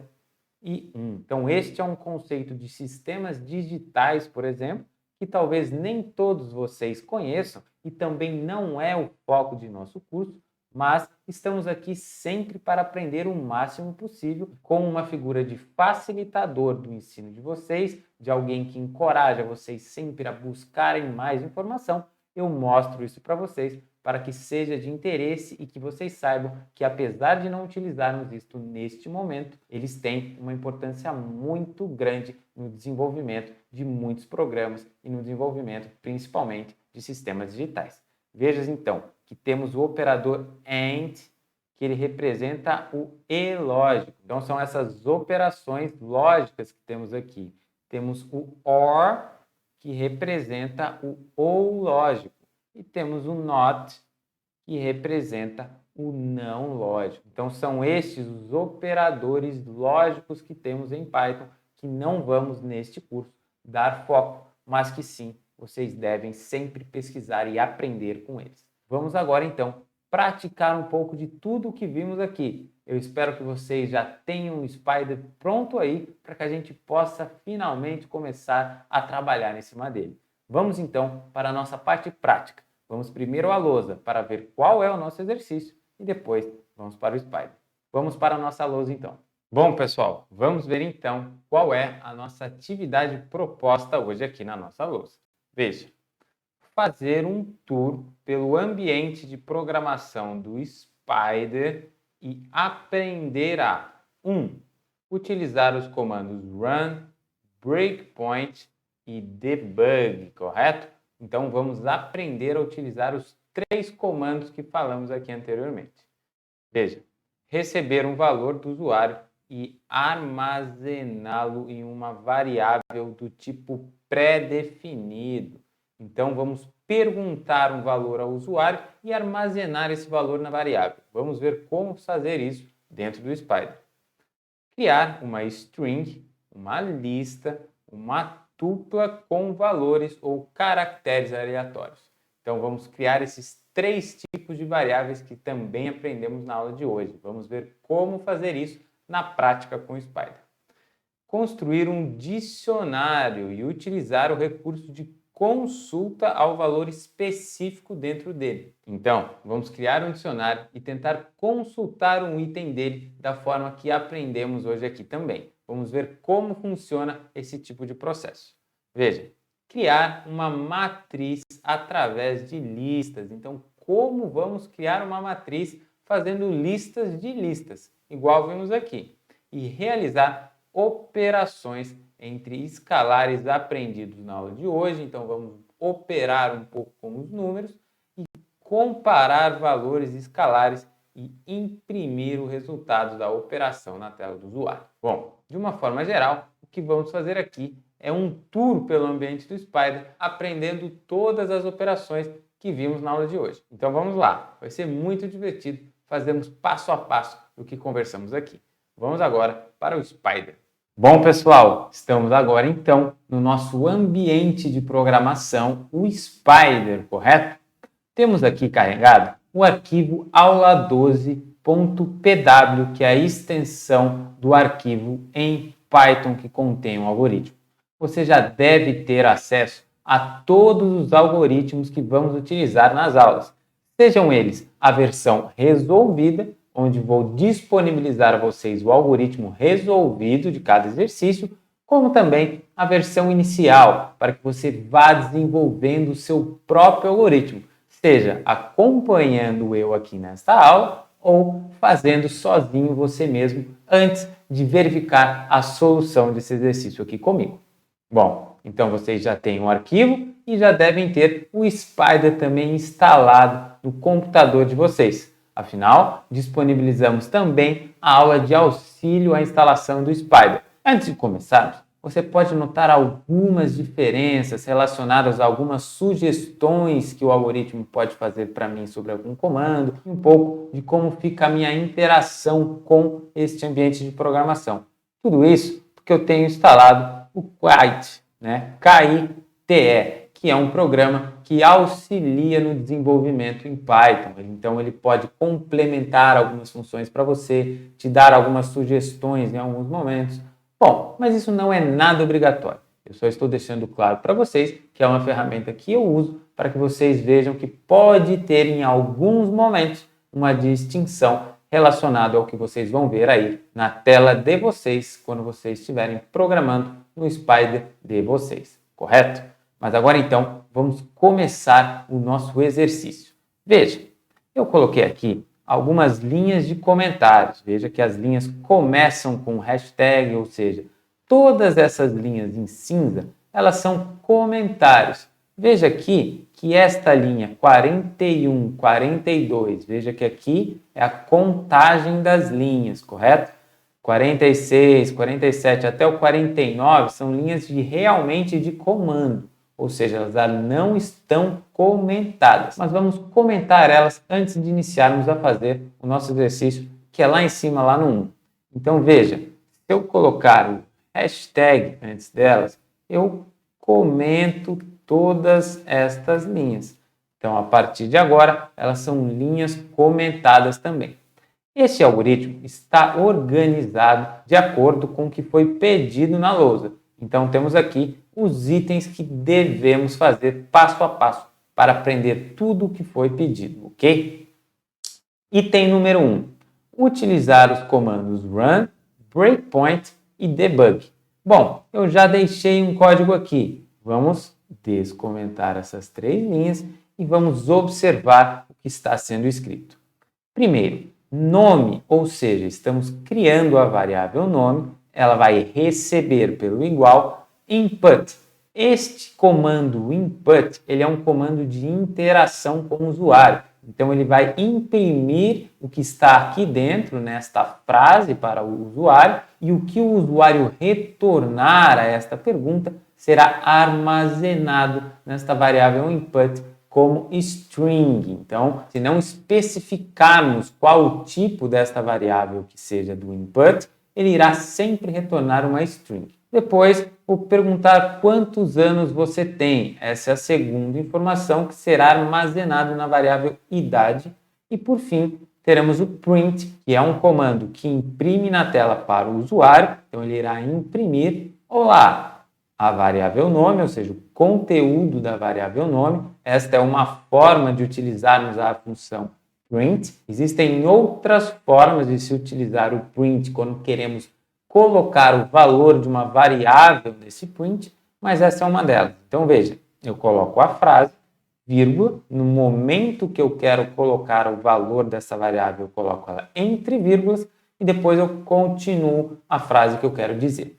e 1. Então, este é um conceito de sistemas digitais, por exemplo, que talvez nem todos vocês conheçam e também não é o foco de nosso curso, mas estamos aqui sempre para aprender o máximo possível com uma figura de facilitador do ensino de vocês, de alguém que encoraja vocês sempre a buscarem mais informação. Eu mostro isso para vocês para que seja de interesse e que vocês saibam que, apesar de não utilizarmos isto neste momento, eles têm uma importância muito grande no desenvolvimento de muitos programas e no desenvolvimento, principalmente, de sistemas digitais. Veja, então, que temos o operador AND, que ele representa o e lógico. Então, são essas operações lógicas que temos aqui. Temos o OR, que representa o ou lógico. E temos o not, que representa o não lógico. Então, são estes os operadores lógicos que temos em Python, que não vamos, neste curso, dar foco, mas que sim, vocês devem sempre pesquisar e aprender com eles. Vamos agora, então, praticar um pouco de tudo o que vimos aqui. Eu espero que vocês já tenham o Spider pronto aí, para que a gente possa finalmente começar a trabalhar em cima dele. Vamos então para a nossa parte prática. Vamos primeiro à lousa para ver qual é o nosso exercício e depois vamos para o Spider. Vamos para a nossa lousa então. Bom, pessoal, vamos ver então qual é a nossa atividade proposta hoje aqui na nossa lousa. Veja, fazer um tour pelo ambiente de programação do Spider e aprender a 1. Utilizar os comandos run, breakpoint e debug, correto? Então, vamos aprender a utilizar os 3 comandos que falamos aqui anteriormente. Veja, receber um valor do usuário e armazená-lo em uma variável do tipo pré-definido. Então, vamos perguntar um valor ao usuário e armazenar esse valor na variável. Vamos ver como fazer isso dentro do Spider. Criar uma string, uma lista, uma tupla com valores ou caracteres aleatórios. Então, vamos criar esses 3 tipos de variáveis que também aprendemos na aula de hoje. Vamos ver como fazer isso na prática com o Spider. Construir um dicionário e utilizar o recurso de consulta ao valor específico dentro dele. Então, vamos criar um dicionário e tentar consultar um item dele da forma que aprendemos hoje aqui também. Vamos ver como funciona esse tipo de processo. Veja, criar uma matriz através de listas. Então, como vamos criar uma matriz fazendo listas de listas, igual vimos aqui, e realizar operações entre escalares aprendidos na aula de hoje. Então, vamos operar um pouco com os números e comparar valores escalares e imprimir o resultado da operação na tela do usuário. Bom, de uma forma geral, o que vamos fazer aqui é um tour pelo ambiente do Spider, aprendendo todas as operações que vimos na aula de hoje. Então vamos lá, vai ser muito divertido fazermos passo a passo o que conversamos aqui. Vamos agora para o Spider. Bom, pessoal, estamos agora então no nosso ambiente de programação, o Spider, correto? Temos aqui carregado o arquivo aula12.pw, que é a extensão do arquivo em Python que contém um algoritmo. Você já deve ter acesso a todos os algoritmos que vamos utilizar nas aulas, sejam eles a versão resolvida, onde vou disponibilizar a vocês o algoritmo resolvido de cada exercício, como também a versão inicial, para que você vá desenvolvendo o seu próprio algoritmo, seja acompanhando eu aqui nesta aula ou fazendo sozinho você mesmo antes de verificar a solução desse exercício aqui comigo. Bom, então vocês já têm um arquivo e já devem ter o Spider também instalado no computador de vocês. Afinal, disponibilizamos também a aula de auxílio à instalação do Spider. Antes de começarmos, você pode notar algumas diferenças relacionadas a algumas sugestões que o algoritmo pode fazer para mim sobre algum comando, e um pouco de como fica a minha interação com este ambiente de programação. Tudo isso porque eu tenho instalado o Qt, né? K-I-T-E, que é um programa que auxilia no desenvolvimento em Python. Então, ele pode complementar algumas funções para você, te dar algumas sugestões em alguns momentos. Bom, mas isso não é nada obrigatório. Eu só estou deixando claro para vocês que é uma ferramenta que eu uso para que vocês vejam que pode ter em alguns momentos uma distinção relacionada ao que vocês vão ver aí na tela de vocês quando vocês estiverem programando no Spider de vocês, correto? Mas agora então, vamos começar o nosso exercício. Veja, eu coloquei aqui algumas linhas de comentários. Veja que as linhas começam com hashtag, ou seja, todas essas linhas em cinza, elas são comentários. Veja aqui que esta linha 41, 42, veja que aqui é a contagem das linhas, correto? 46, 47 até o 49 são linhas realmente de comando. Ou seja, elas não estão comentadas. Mas vamos comentar elas antes de iniciarmos a fazer o nosso exercício, que é lá em cima, lá no 1. Então veja, se eu colocar o hashtag antes delas, eu comento todas estas linhas. Então, a partir de agora, elas são linhas comentadas também. Este algoritmo está organizado de acordo com o que foi pedido na lousa. Então, temos aqui os itens que devemos fazer passo a passo para aprender tudo o que foi pedido, ok? Item número 1. Utilizar os comandos run, breakpoint e debug. Bom, eu já deixei um código aqui. Vamos descomentar essas 3 linhas e vamos observar o que está sendo escrito. Primeiro, nome, ou seja, estamos criando a variável nome, ela vai receber pelo igual input. Este comando input, ele é um comando de interação com o usuário. Então, ele vai imprimir o que está aqui dentro, nesta frase para o usuário, e o que o usuário retornar a esta pergunta será armazenado nesta variável input como string. Então, se não especificarmos qual o tipo desta variável que seja do input, ele irá sempre retornar uma string. Depois, vou perguntar quantos anos você tem. Essa é a segunda informação que será armazenada na variável idade. E, por fim, teremos o print, que é um comando que imprime na tela para o usuário. Então, ele irá imprimir, olá, a variável nome, ou seja, o conteúdo da variável nome. Esta é uma forma de utilizarmos a função print. Existem outras formas de se utilizar o print quando queremos colocar o valor de uma variável nesse print, mas essa é uma delas. Então, veja, eu coloco a frase, vírgula, no momento que eu quero colocar o valor dessa variável, eu coloco ela entre vírgulas e depois eu continuo a frase que eu quero dizer.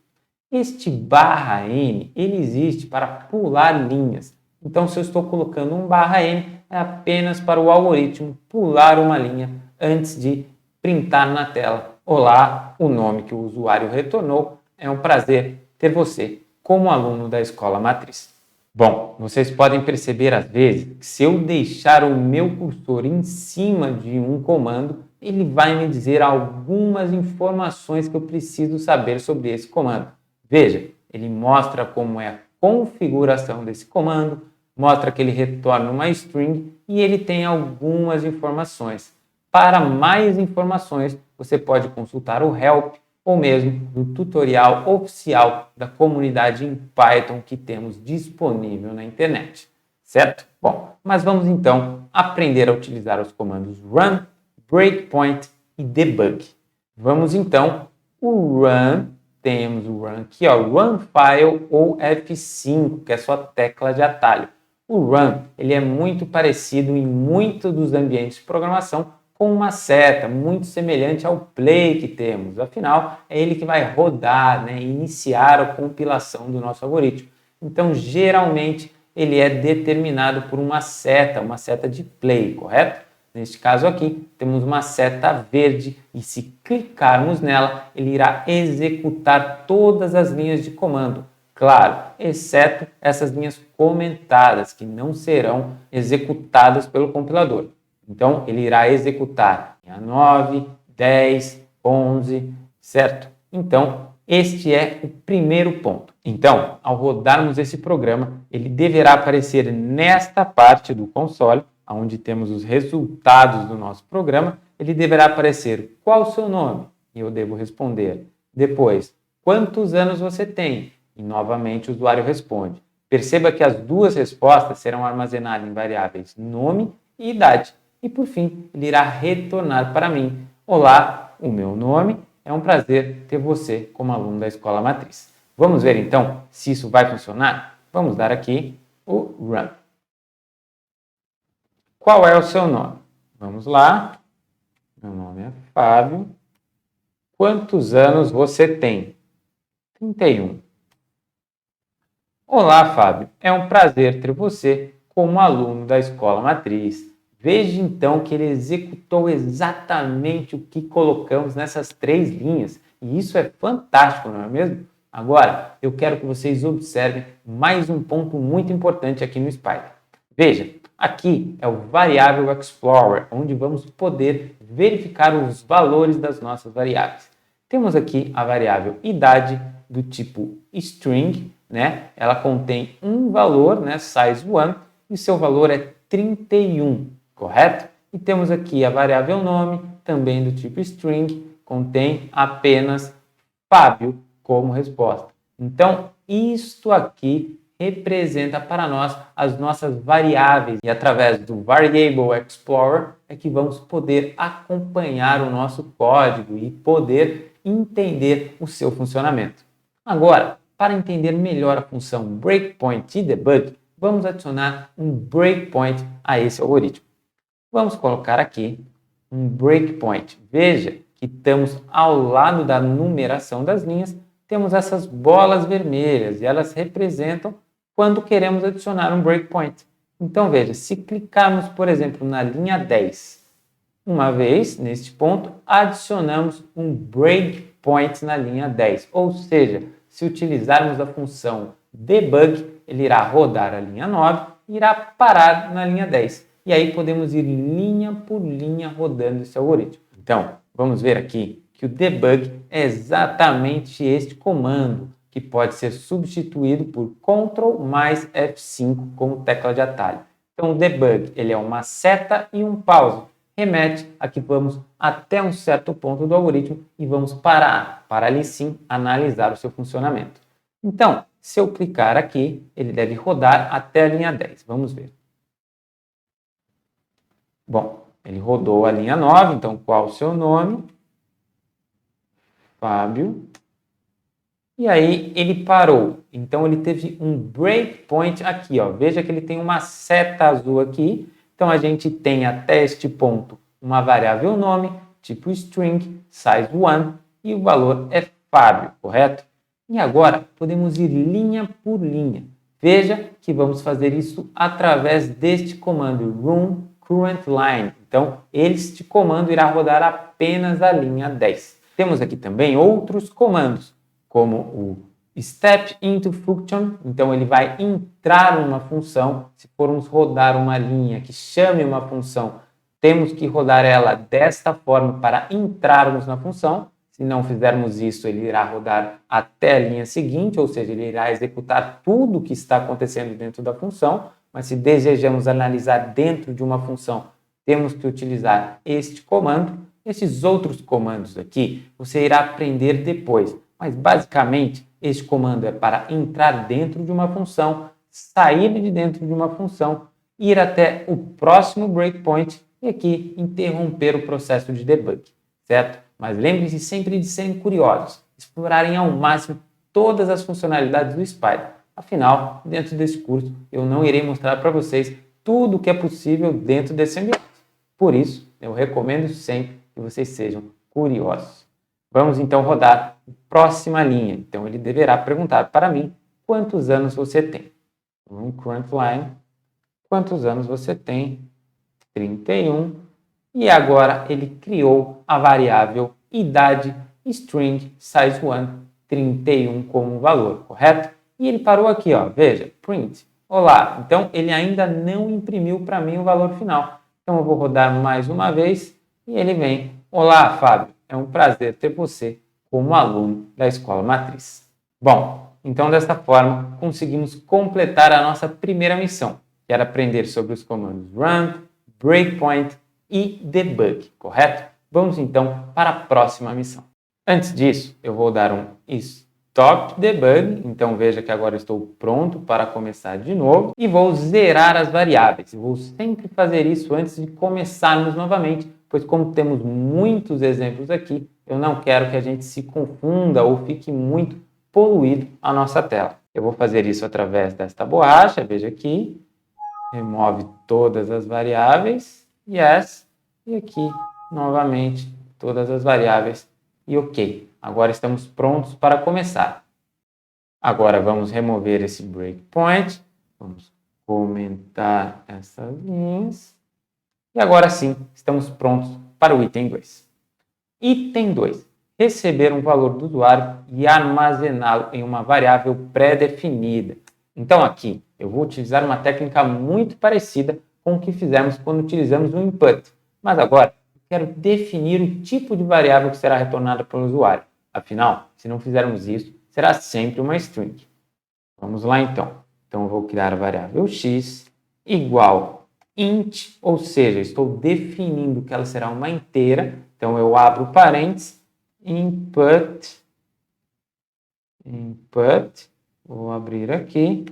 Este /n, ele existe para pular linhas. Então, se eu estou colocando um /n, é apenas para o algoritmo pular uma linha antes de printar na tela. Olá, o nome que o usuário retornou. É um prazer ter você como aluno da Escola Matriz. Bom, vocês podem perceber às vezes que se eu deixar o meu cursor em cima de um comando, ele vai me dizer algumas informações que eu preciso saber sobre esse comando. Veja, ele mostra como é a configuração desse comando, mostra que ele retorna uma string e ele tem algumas informações. Para mais informações, você pode consultar o help ou mesmo o tutorial oficial da comunidade em Python que temos disponível na internet, certo? Bom, mas vamos então aprender a utilizar os comandos run, breakpoint e debug. Vamos então, o run, temos o run aqui, ó, run file ou F5, que é a sua tecla de atalho. O run, ele é muito parecido em muitos dos ambientes de programação com uma seta muito semelhante ao play que temos. Afinal, é ele que vai rodar, né, iniciar a compilação do nosso algoritmo. Então, geralmente, ele é determinado por uma seta de play, correto? Neste caso aqui, temos uma seta verde e se clicarmos nela, ele irá executar todas as linhas de comando. Claro, exceto essas linhas comentadas, que não serão executadas pelo compilador. Então, ele irá executar linha 9, 10, 11, certo? Então, este é o primeiro ponto. Então, ao rodarmos esse programa, ele deverá aparecer nesta parte do console, onde temos os resultados do nosso programa, ele deverá aparecer qual o seu nome, e eu devo responder. Depois, quantos anos você tem? E novamente o usuário responde. Perceba que as duas respostas serão armazenadas em variáveis nome e idade. E por fim, ele irá retornar para mim. Olá, o meu nome, é um prazer ter você como aluno da Escola Matriz. Vamos ver então se isso vai funcionar? Vamos dar aqui o Run. Qual é o seu nome? Vamos lá. Meu nome é Fábio. Quantos anos você tem? 31. Olá, Fábio. É um prazer ter você como aluno da Escola Matriz. Veja então que ele executou exatamente o que colocamos nessas 3 linhas. E isso é fantástico, não é mesmo? Agora, eu quero que vocês observem mais um ponto muito importante aqui no Spider. Veja, aqui é o Variável Explorer, onde vamos poder verificar os valores das nossas variáveis. Temos aqui a variável idade do tipo string, né? Ela contém um valor, né, size1, e seu valor é 31, correto? E temos aqui a variável nome, também do tipo string, contém apenas Fábio como resposta. Então, isto aqui representa para nós as nossas variáveis e através do Variable Explorer é que vamos poder acompanhar o nosso código e poder entender o seu funcionamento. Agora, para entender melhor a função breakpoint e debug, vamos adicionar um breakpoint a esse algoritmo. Vamos colocar aqui um breakpoint. Veja que estamos ao lado da numeração das linhas, temos essas bolas vermelhas e elas representam quando queremos adicionar um breakpoint. Então veja, se clicarmos, por exemplo, na linha 10, uma vez, neste ponto, adicionamos um breakpoint na linha 10, ou seja, se utilizarmos a função debug, ele irá rodar a linha 9 e irá parar na linha 10. E aí podemos ir linha por linha rodando esse algoritmo. Então, vamos ver aqui que o debug é exatamente este comando, que pode ser substituído por Ctrl mais F5 como tecla de atalho. Então, o debug ele é uma seta e um pause. Remete a que vamos até um certo ponto do algoritmo e vamos parar, para ali sim analisar o seu funcionamento. Então, se eu clicar aqui, ele deve rodar até a linha 10. Vamos ver. Bom, ele rodou a linha 9, então qual o seu nome? Fábio. E aí ele parou. Então ele teve um breakpoint aqui, ó. Veja que ele tem uma seta azul aqui. Então a gente tem até este ponto uma variável nome, tipo string, size1, e o valor é Fábio, correto? E agora podemos ir linha por linha. Veja que vamos fazer isso através deste comando run current line. Então, este comando irá rodar apenas a linha 10. Temos aqui também outros comandos, como o step into function. Então, ele vai entrar uma função. Se formos rodar uma linha que chame uma função, temos que rodar ela desta forma para entrarmos na função. Se não fizermos isso, ele irá rodar até a linha seguinte, ou seja, ele irá executar tudo o que está acontecendo dentro da função. Mas se desejamos analisar dentro de uma função, temos que utilizar este comando. Esses outros comandos aqui, você irá aprender depois. Mas basicamente, este comando é para entrar dentro de uma função, sair de dentro de uma função, ir até o próximo breakpoint e aqui interromper o processo de debug, certo? Mas lembre-se sempre de serem curiosos, explorarem ao máximo todas as funcionalidades do Spider. Afinal, dentro desse curso, eu não irei mostrar para vocês tudo o que é possível dentro desse ambiente. Por isso, eu recomendo sempre que vocês sejam curiosos. Vamos então rodar a próxima linha. Então, ele deverá perguntar para mim quantos anos você tem. Run current line. Quantos anos você tem? 31. E agora ele criou a variável idade string size1 31 como valor, correto? E ele parou aqui, ó, veja, print. Olá, então ele ainda não imprimiu para mim o valor final. Então eu vou rodar mais uma vez e ele vem. Olá, Fábio, é um prazer ter você como aluno da Escola Matriz. Bom, então desta forma conseguimos completar a nossa primeira missão, que era aprender sobre os comandos run, breakpoint e debug, correto? Vamos então para a próxima missão. Antes disso, eu vou dar um stop debug, então veja que agora estou pronto para começar de novo e vou zerar as variáveis. Eu vou sempre fazer isso antes de começarmos novamente, pois como temos muitos exemplos aqui, eu não quero que a gente se confunda ou fique muito poluído a nossa tela. Eu vou fazer isso através desta borracha, veja aqui, remove todas as variáveis, yes, e aqui novamente todas as variáveis e ok. Agora estamos prontos para começar. Agora vamos remover esse breakpoint, vamos comentar essas linhas e agora sim estamos prontos para o item 2. Item 2. Receber um valor do usuário e armazená-lo em uma variável pré-definida. Então aqui eu vou utilizar uma técnica muito parecida com o que fizemos quando utilizamos o input. Mas agora eu quero definir o tipo de variável que será retornada pelo usuário. Afinal, se não fizermos isso, será sempre uma string. Vamos lá então. Então eu vou criar a variável x igual int, ou seja, estou definindo que ela será uma inteira. Então eu abro parênteses, input, vou abrir aqui,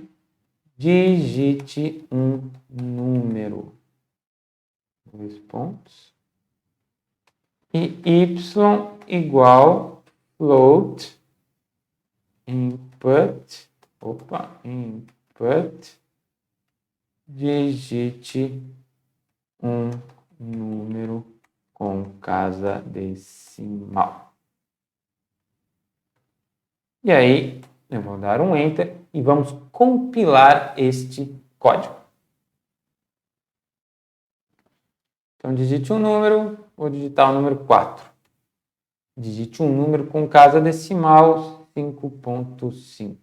digite um número, 2 pontos, e y igual float, input, digite um número com casa decimal. E aí, eu vou dar um Enter e vamos compilar este código. Então, digite um número, vou digitar o número 4. Digite um número com casa decimal 5.5.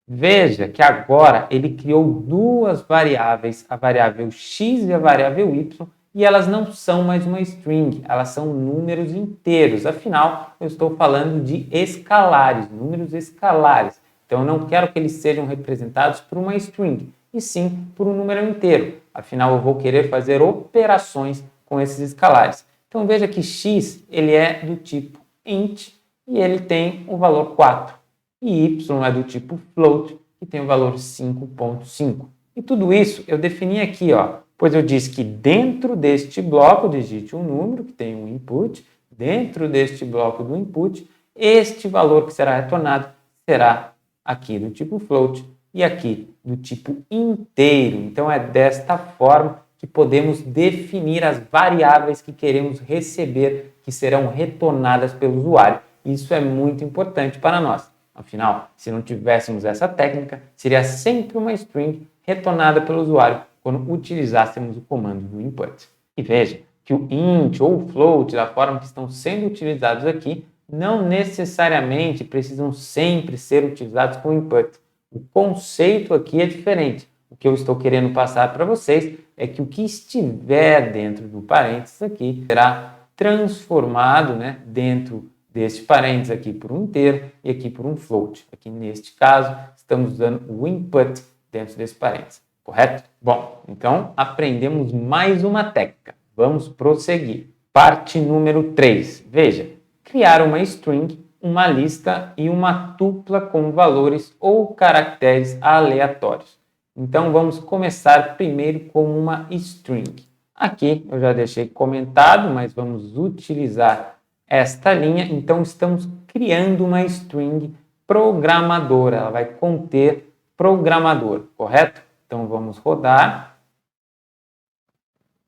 Veja que agora ele criou duas variáveis, a variável x e a variável y, e elas não são mais uma string, elas são números inteiros. Afinal, eu estou falando de escalares, números escalares. Então, eu não quero que eles sejam representados por uma string, e sim por um número inteiro. Afinal, eu vou querer fazer operações com esses escalares. Então, veja que x ele é do tipo int e ele tem o valor 4. E y é do tipo float, que tem o valor 5.5. E tudo isso eu defini aqui, ó, pois eu disse que dentro deste bloco, digite um número que tem um input, dentro deste bloco do input, este valor que será retornado será aqui do tipo float e aqui do tipo inteiro. Então é desta forma que podemos definir as variáveis que queremos receber, que serão retornadas pelo usuário. Isso é muito importante para nós. Afinal, se não tivéssemos essa técnica, seria sempre uma string retornada pelo usuário quando utilizássemos o comando do input. E veja que o int ou o float, da forma que estão sendo utilizados aqui, não necessariamente precisam sempre ser utilizados com input. O conceito aqui é diferente. O que eu estou querendo passar para vocês é que o que estiver dentro do parênteses aqui será transformado, dentro deste parênteses aqui por um inteiro e aqui por um float. Aqui neste caso, estamos usando o input dentro desse parênteses, correto? Bom, então aprendemos mais uma técnica. Vamos prosseguir. Parte número 3. Veja, criar uma string, uma lista e uma tupla com valores ou caracteres aleatórios. Então vamos começar primeiro com uma string. Aqui eu já deixei comentado, mas vamos utilizar esta linha. Então estamos criando uma string programadora. Ela vai conter programador, correto? Então vamos rodar.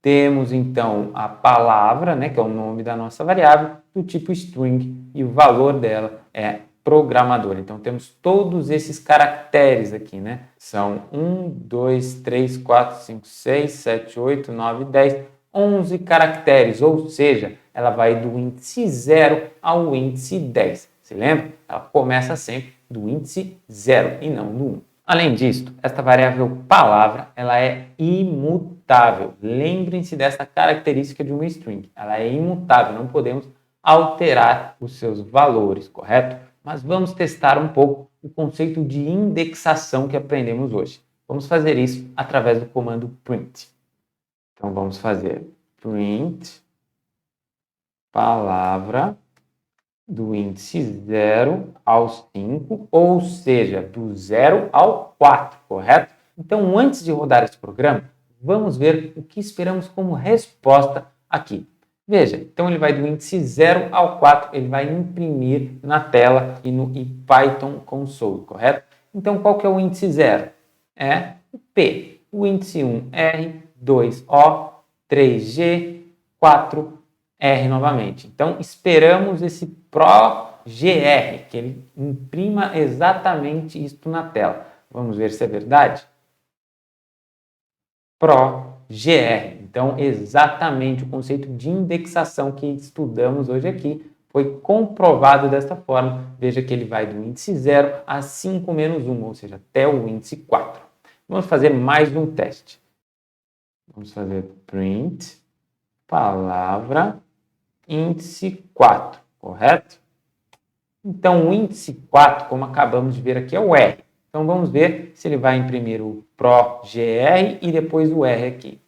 Temos então a palavra, que é o nome da nossa variável, do tipo string, e o valor dela é programador. Então temos todos esses caracteres aqui, São 1, 2, 3, 4, 5, 6, 7, 8, 9, 10, 11 caracteres, ou seja, ela vai do índice 0 ao índice 10. Se lembra? Ela começa sempre do índice 0 e não do 1. Além disso, esta variável palavra ela é imutável. Lembrem-se dessa característica de uma string. Ela é imutável, não podemos alterar os seus valores, correto? Mas vamos testar um pouco o conceito de indexação que aprendemos hoje. Vamos fazer isso através do comando print. Então vamos fazer print palavra do índice 0 ao 5, ou seja, do 0 ao 4, correto? Então, antes de rodar esse programa, vamos ver o que esperamos como resposta aqui. Veja, então ele vai do índice 0 ao 4, ele vai imprimir na tela e no Python Console, correto? Então, qual que é o índice 0? É o P. O índice 1, R, 2, O, 3, G, 4, R novamente. Então, esperamos esse ProGR, que ele imprima exatamente isto na tela. Vamos ver se é verdade? ProGR. Então, exatamente o conceito de indexação que estudamos hoje aqui foi comprovado desta forma. Veja que ele vai do índice 0 a 5 menos 1, ou seja, até o índice 4. Vamos fazer mais um teste. Vamos fazer print palavra índice 4, correto? Então, o índice 4, como acabamos de ver aqui, é o R. Então, vamos ver se ele vai imprimir o ProGR e depois o R aqui.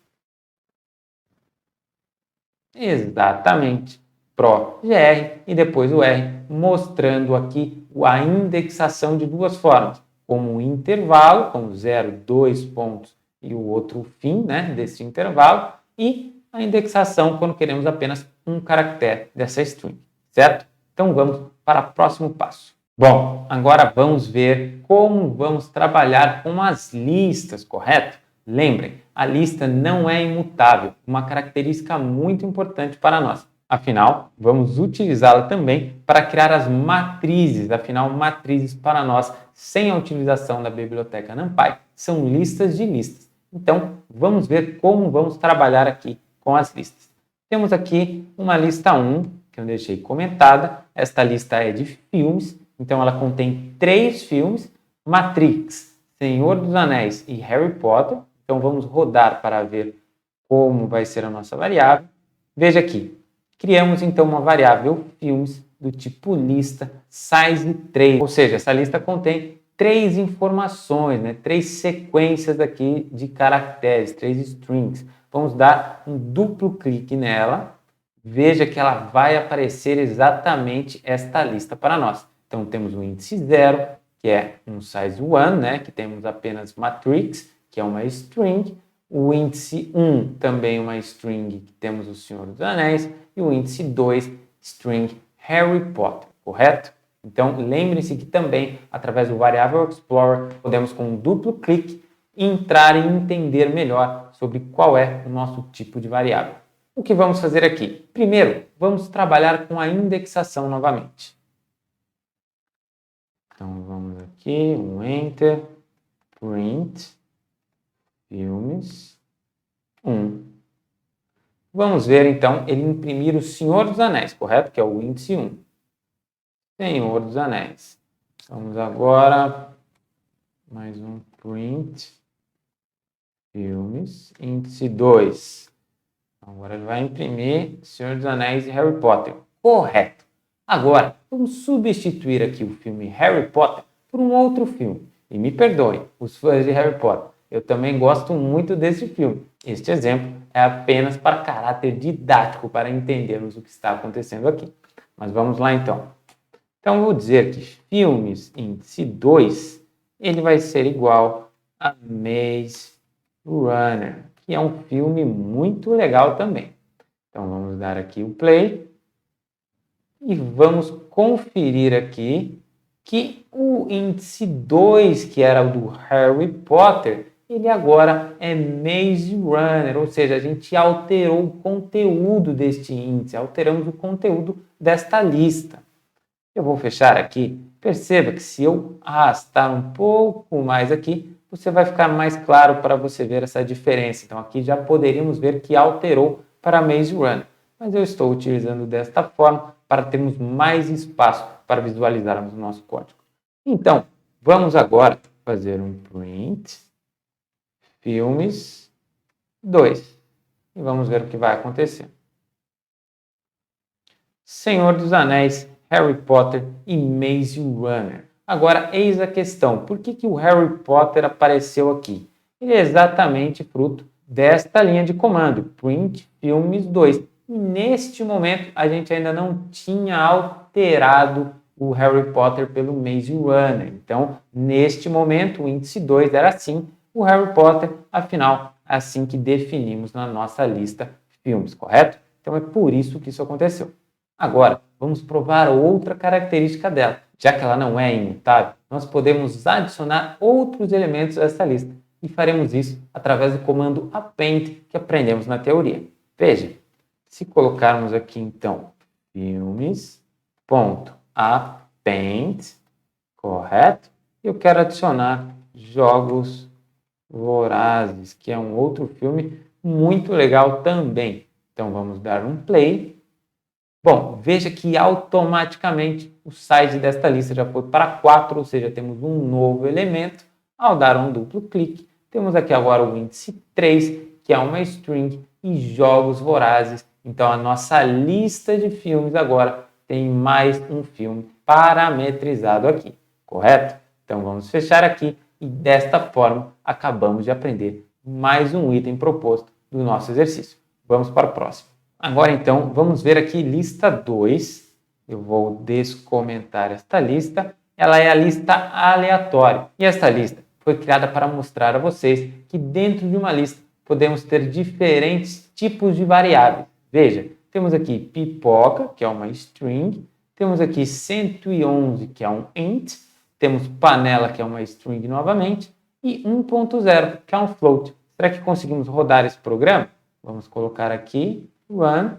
Exatamente. ProGR e depois o R, mostrando aqui a indexação de duas formas, como um intervalo, com 0, 2 pontos e o outro fim, né, desse intervalo, e a indexação quando queremos apenas um caractere dessa string, certo? Então vamos para o próximo passo. Bom, agora vamos ver como vamos trabalhar com as listas, correto? Lembrem, a lista não é imutável, uma característica muito importante para nós. Afinal, vamos utilizá-la também para criar as matrizes. Afinal, matrizes para nós, sem a utilização da biblioteca NumPy, são listas de listas. Então, vamos ver como vamos trabalhar aqui com as listas. Temos aqui uma lista 1, que eu deixei comentada. Esta lista é de filmes, então ela contém 3 filmes, Matrix, Senhor dos Anéis e Harry Potter. Então vamos rodar para ver como vai ser a nossa variável. Veja aqui, criamos então uma variável filmes do tipo lista size 3, ou seja, essa lista contém 3 informações, 3 sequências aqui de caracteres, 3 strings. Vamos dar um duplo clique nela. Veja que ela vai aparecer exatamente esta lista para nós. Então temos o índice 0, que é um size 1, que temos apenas Matrix, que é uma string. O índice 1 também uma string, que temos o Senhor dos Anéis. E o índice 2, string Harry Potter, correto? Então, lembre-se que também, através do Variable Explorer, podemos, com um duplo clique, entrar e entender melhor sobre qual é o nosso tipo de variável. O que vamos fazer aqui? Primeiro, vamos trabalhar com a indexação novamente. Então, vamos aqui, um Enter, Print, Filmes, 1. Vamos ver, então, ele imprimir o Senhor dos Anéis, correto? Que é o índice 1. Senhor dos Anéis. Vamos agora, mais um print, filmes, índice 2. Agora ele vai imprimir Senhor dos Anéis e Harry Potter. Correto. Agora, vamos substituir aqui o filme Harry Potter por um outro filme. E me perdoem, os fãs de Harry Potter. Eu também gosto muito desse filme. Este exemplo é apenas para caráter didático, para entendermos o que está acontecendo aqui. Mas vamos lá então. Então, vou dizer que filmes índice 2, ele vai ser igual a Maze Runner, que é um filme muito legal também. Então, vamos dar aqui o play e vamos conferir aqui que o índice 2, que era o do Harry Potter, ele agora é Maze Runner, ou seja, a gente alterou o conteúdo deste índice, alteramos o conteúdo desta lista. Eu vou fechar aqui. Perceba que se eu arrastar um pouco mais aqui, você vai ficar mais claro para você ver essa diferença. Então aqui já poderíamos ver que alterou para Maze Runner, mas eu estou utilizando desta forma para termos mais espaço para visualizarmos o nosso código. Então, vamos agora fazer um print filmes 2 e vamos ver o que vai acontecer. Senhor dos Anéis, Harry Potter e Maze Runner. Agora, eis a questão. Por que o Harry Potter apareceu aqui? Ele é exatamente fruto desta linha de comando, print filmes 2. E neste momento, a gente ainda não tinha alterado o Harry Potter pelo Maze Runner. Então, neste momento, o índice 2 era assim, o Harry Potter, afinal, é assim que definimos na nossa lista filmes, correto? Então, é por isso que isso aconteceu. Agora, vamos provar outra característica dela. Já que ela não é imutável, nós podemos adicionar outros elementos a essa lista e faremos isso através do comando append que aprendemos na teoria. Veja, se colocarmos aqui então filmes.append, correto? Eu quero adicionar Jogos Vorazes, que é um outro filme muito legal também. Então vamos dar um play. Bom, veja que automaticamente o size desta lista já foi para 4, ou seja, temos um novo elemento. Ao dar um duplo clique, temos aqui agora o índice 3, que é uma string, e Jogos Vorazes. Então, a nossa lista de filmes agora tem mais um filme parametrizado aqui, correto? Então, vamos fechar aqui e desta forma acabamos de aprender mais um item proposto do nosso exercício. Vamos para o próximo. Agora, então, vamos ver aqui lista 2. Eu vou descomentar esta lista. Ela é a lista aleatória. E esta lista foi criada para mostrar a vocês que dentro de uma lista podemos ter diferentes tipos de variáveis. Veja, temos aqui pipoca, que é uma string. Temos aqui 111, que é um int. Temos panela, que é uma string novamente. E 1.0, que é um float. Será que conseguimos rodar esse programa? Vamos colocar aqui run,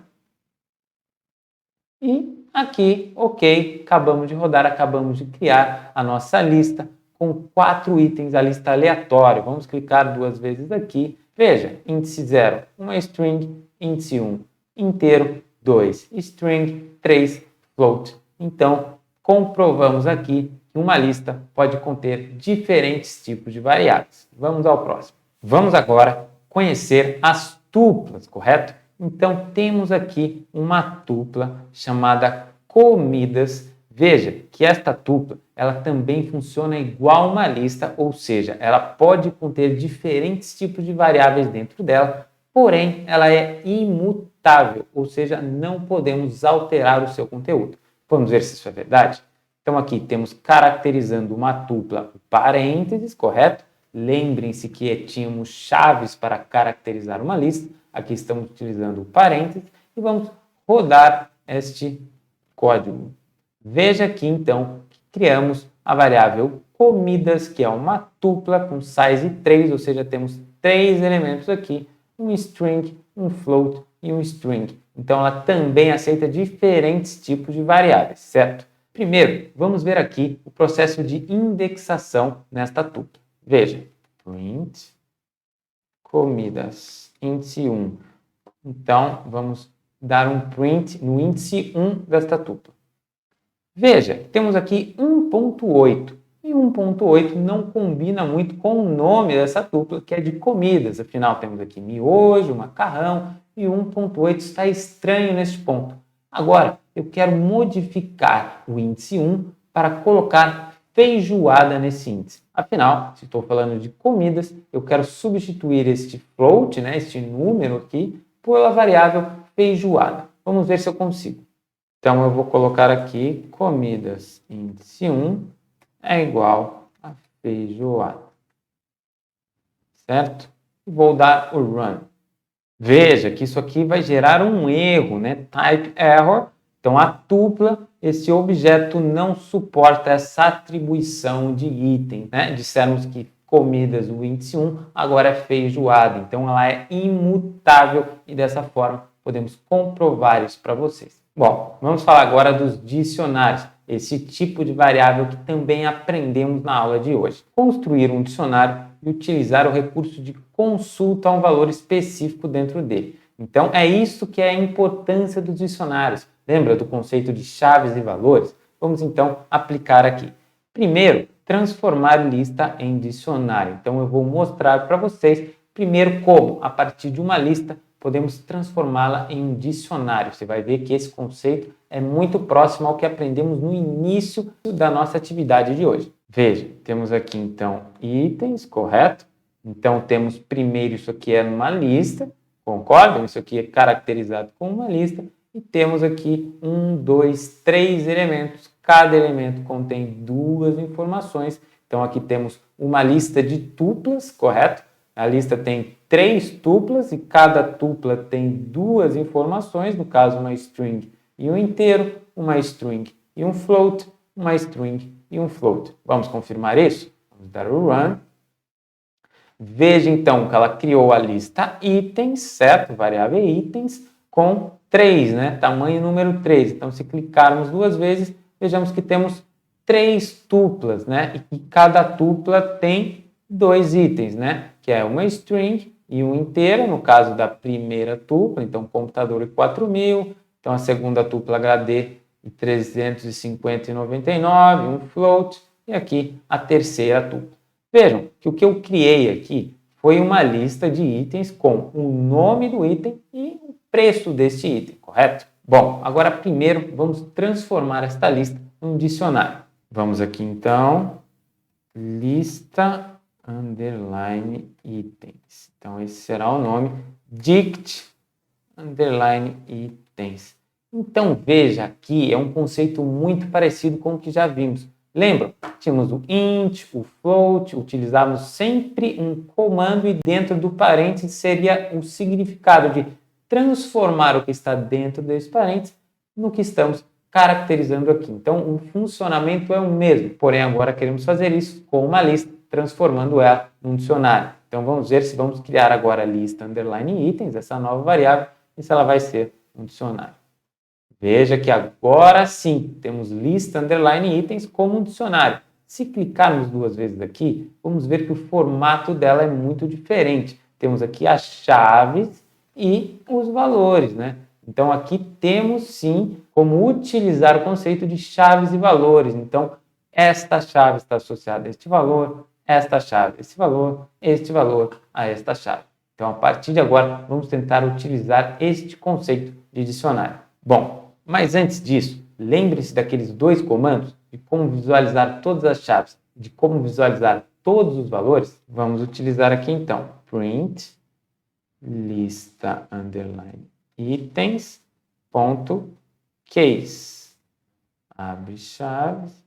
e aqui, ok, acabamos de rodar, acabamos de criar a nossa lista com 4 itens, a lista aleatória. Vamos clicar 2 vezes aqui, veja, índice 0, uma string, índice 1, inteiro, 2, string, 3, float. Então, comprovamos aqui que uma lista pode conter diferentes tipos de variáveis. Vamos ao próximo. Vamos agora conhecer as tuplas, correto? Então, temos aqui uma tupla chamada comidas. Veja que esta tupla ela também funciona igual uma lista, ou seja, ela pode conter diferentes tipos de variáveis dentro dela, porém, ela é imutável, ou seja, não podemos alterar o seu conteúdo. Vamos ver se isso é verdade? Então, aqui temos caracterizando uma tupla parênteses, correto? Lembrem-se que tínhamos chaves para caracterizar uma lista. Aqui estamos utilizando o parênteses e vamos rodar este código. Veja aqui, então, que criamos a variável comidas, que é uma tupla com size 3, ou seja, temos 3 elementos aqui, um string, um float e um string. Então, ela também aceita diferentes tipos de variáveis, certo? Primeiro, vamos ver aqui o processo de indexação nesta tupla. Veja, print comidas, índice 1. Então, vamos dar um print no índice 1 desta tupla. Veja, temos aqui 1.8. E 1.8 não combina muito com o nome dessa tupla, que é de comidas. Afinal, temos aqui miojo, macarrão, e 1.8 está estranho neste ponto. Agora, eu quero modificar o índice 1 para colocar feijoada nesse índice. Afinal, se estou falando de comidas, eu quero substituir este float, este número aqui, pela variável feijoada. Vamos ver se eu consigo. Então, eu vou colocar aqui comidas índice 1 é igual a feijoada. Certo? E vou dar o run. Veja que isso aqui vai gerar um erro, Type error. Então, a tupla, esse objeto não suporta essa atribuição de item, Dissemos que comidas, o índice 1, agora é feijoada. Então, ela é imutável e dessa forma podemos comprovar isso para vocês. Bom, vamos falar agora dos dicionários, esse tipo de variável que também aprendemos na aula de hoje. Construir um dicionário e utilizar o recurso de consulta a um valor específico dentro dele. Então, é isso que é a importância dos dicionários. Lembra do conceito de chaves e valores? Vamos, então, aplicar aqui. Primeiro, transformar lista em dicionário. Então, eu vou mostrar para vocês, primeiro, como, a partir de uma lista, podemos transformá-la em um dicionário. Você vai ver que esse conceito é muito próximo ao que aprendemos no início da nossa atividade de hoje. Veja, temos aqui, então, itens, correto? Então, temos primeiro, isso aqui é uma lista, concordam? Isso aqui é caracterizado como uma lista. E temos aqui 1, 2, 3 elementos. Cada elemento contém 2 informações. Então, aqui temos uma lista de tuplas, correto? A lista tem 3 tuplas e cada tupla tem 2 informações, no caso, uma string e um inteiro, uma string e um float, uma string e um float. Vamos confirmar isso? Vamos dar o run. Veja, então, que ela criou a lista itens, certo? Variável itens, com 3, né? Tamanho número 3. Então, se clicarmos 2 vezes, vejamos que temos 3 tuplas, né? E cada tupla tem 2 itens, né? Que é uma string e um inteiro, no caso da primeira tupla, então computador e 4.000, então a segunda tupla HD e 350,99, um float, e aqui a terceira tupla. Vejam que o que eu criei aqui foi uma lista de itens com o nome do item e o preço deste item, correto? Bom, agora primeiro vamos transformar esta lista em um dicionário. Vamos aqui então, lista underline itens. Então esse será o nome, dict underline itens. Então veja aqui, é um conceito muito parecido com o que já vimos. Lembram? Tínhamos o int, o float, utilizávamos sempre um comando e dentro do parênteses seria o significado de transformar o que está dentro desse parênteses no que estamos caracterizando aqui. Então, o funcionamento é o mesmo, porém agora queremos fazer isso com uma lista, transformando ela num dicionário. Então, vamos ver se vamos criar agora a lista underline itens, essa nova variável, e se ela vai ser um dicionário. Veja que agora sim, temos lista underline itens como um dicionário. Se clicarmos 2 vezes aqui, vamos ver que o formato dela é muito diferente. Temos aqui as chaves e os valores, né? Então, aqui temos sim como utilizar o conceito de chaves e valores. Então, esta chave está associada a este valor, esta chave, este valor a esta chave. Então, a partir de agora, vamos tentar utilizar este conceito de dicionário. Bom, mas antes disso, lembre-se daqueles 2 comandos de como visualizar todas as chaves, de como visualizar todos os valores. Vamos utilizar aqui então, print lista underline itens ponto case. Abre chaves.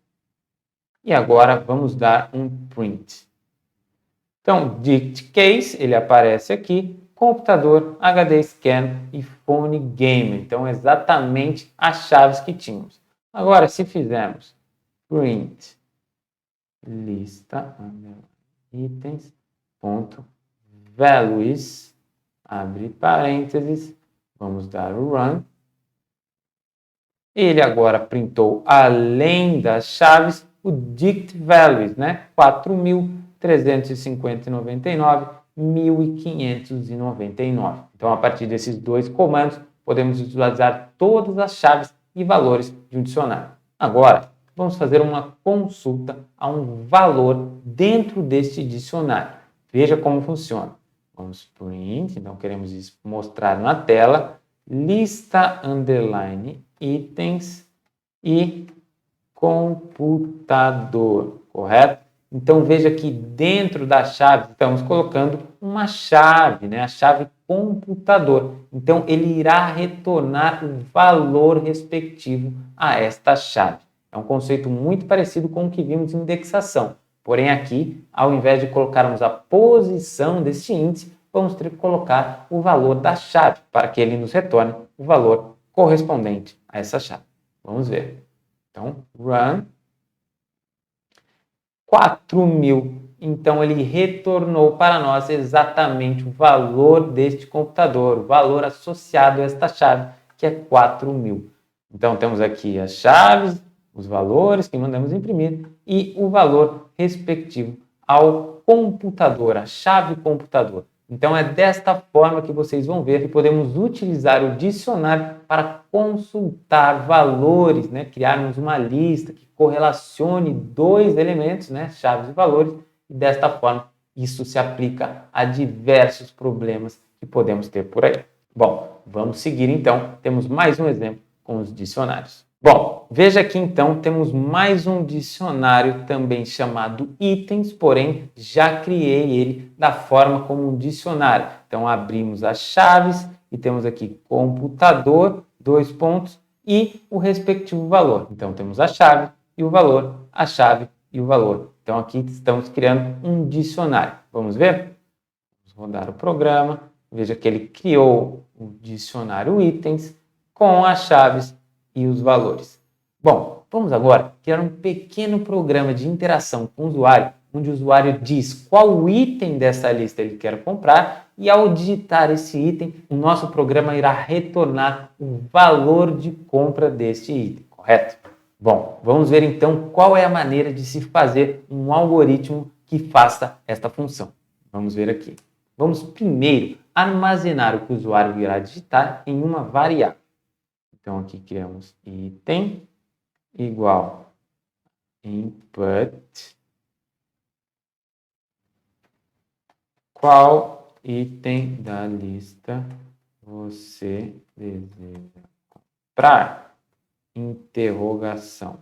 E agora vamos dar um print. Então, dict case, ele aparece aqui, computador, HD scan e phone game. Então, exatamente as chaves que tínhamos. Agora, se fizermos print lista itens ponto values, abre parênteses, vamos dar o run. Ele agora printou, além das chaves, o dict values, né? 4.350,99, 1.599. Então, a partir desses 2 comandos, podemos visualizar todas as chaves e valores de um dicionário. Agora, vamos fazer uma consulta a um valor dentro deste dicionário. Veja como funciona. Vamos print, então queremos mostrar na tela, lista underline itens e computador, correto? Então veja que dentro da chave estamos colocando uma chave, né? A chave computador. Então ele irá retornar o valor respectivo a esta chave. É um conceito muito parecido com o que vimos em indexação. Porém aqui, ao invés de colocarmos a posição deste índice, vamos ter que colocar o valor da chave para que ele nos retorne o valor correspondente a essa chave. Vamos ver. Então, run 4.000. Então, ele retornou para nós exatamente o valor deste computador, o valor associado a esta chave, que é 4.000. Então, temos aqui as chaves, os valores que mandamos imprimir e o valor respectivo ao computador, a chave computador. Então é desta forma que vocês vão ver que podemos utilizar o dicionário para consultar valores, né? Criarmos uma lista que correlacione dois elementos, né? Chaves e valores, e desta forma isso se aplica a diversos problemas que podemos ter por aí. Bom, vamos seguir então, temos mais um exemplo com os dicionários. Bom, veja aqui então, temos mais um dicionário também chamado itens, porém já criei ele da forma como um dicionário. Então abrimos as chaves e temos aqui computador, dois pontos, e o respectivo valor. Então temos a chave e o valor, a chave e o valor. Então aqui estamos criando um dicionário. Vamos ver? Vamos rodar o programa. Veja que ele criou o dicionário itens com as chaves e os valores. Bom, vamos agora criar um pequeno programa de interação com o usuário, onde o usuário diz qual item dessa lista ele quer comprar e ao digitar esse item, o nosso programa irá retornar o valor de compra deste item, correto? Bom, vamos ver então qual é a maneira de se fazer um algoritmo que faça esta função. Vamos ver aqui. Vamos primeiro armazenar o que o usuário irá digitar em uma variável. Então aqui criamos item igual input. Qual item da lista você deseja comprar? Interrogação.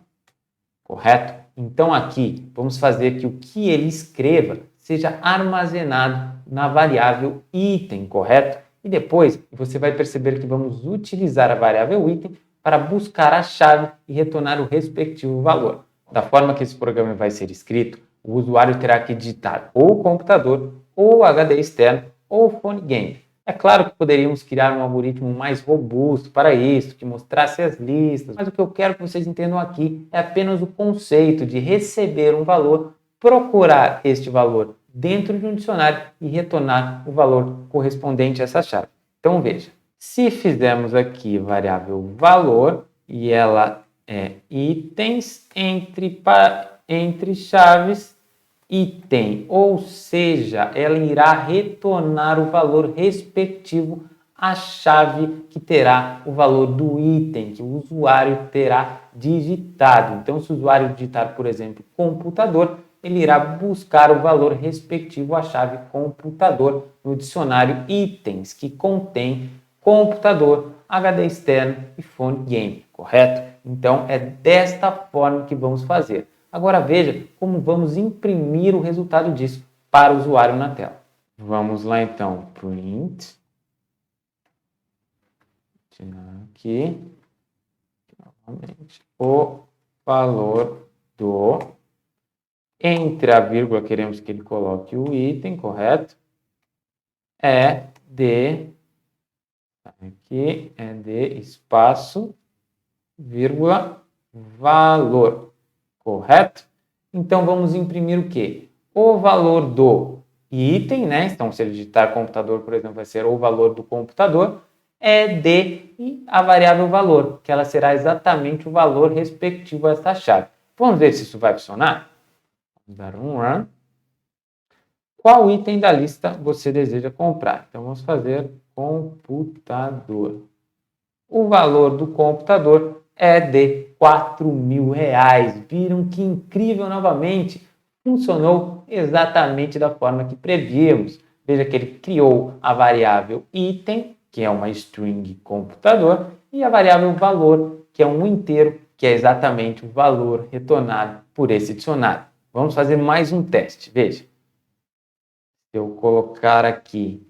Correto? Então aqui vamos fazer que o que ele escreva seja armazenado na variável item, correto? E depois você vai perceber que vamos utilizar a variável item para buscar a chave e retornar o respectivo valor. Da forma que esse programa vai ser escrito, o usuário terá que digitar ou o computador, ou o HD externo, ou o phone game. É claro que poderíamos criar um algoritmo mais robusto para isso, que mostrasse as listas, mas o que eu quero que vocês entendam aqui é apenas o conceito de receber um valor, procurar este valor dentro de um dicionário e retornar o valor correspondente a essa chave. Então veja, se fizermos aqui variável valor e ela é itens entre chaves, item, ou seja, ela irá retornar o valor respectivo à chave que terá o valor do item que o usuário terá digitado. Então, se o usuário digitar, por exemplo, computador, ele irá buscar o valor respectivo à chave computador no dicionário itens, que contém computador, HD externo e phone game, correto? Então, é desta forma que vamos fazer. Agora veja como vamos imprimir o resultado disso para o usuário na tela. Vamos lá então, print. Tirar aqui novamente o valor do. Entre a vírgula queremos que ele coloque o item, correto? Aqui é de espaço, vírgula, valor. Correto? Então, vamos imprimir o quê? O valor do item, né? Então, se ele digitar computador, por exemplo, vai ser o valor do computador, e a variável valor, que ela será exatamente o valor respectivo a essa chave. Vamos ver se isso vai funcionar? Vamos dar um run. Qual item da lista você deseja comprar? Então, vamos fazer computador. O valor do computador é de R$4.000. Viram que incrível novamente? Funcionou exatamente da forma que prevíamos. Veja que ele criou a variável item, que é uma string computador, e a variável valor, que é um inteiro, que é exatamente o valor retornado por esse dicionário. Vamos fazer mais um teste. Veja. Se eu colocar aqui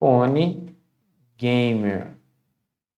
phone gamer,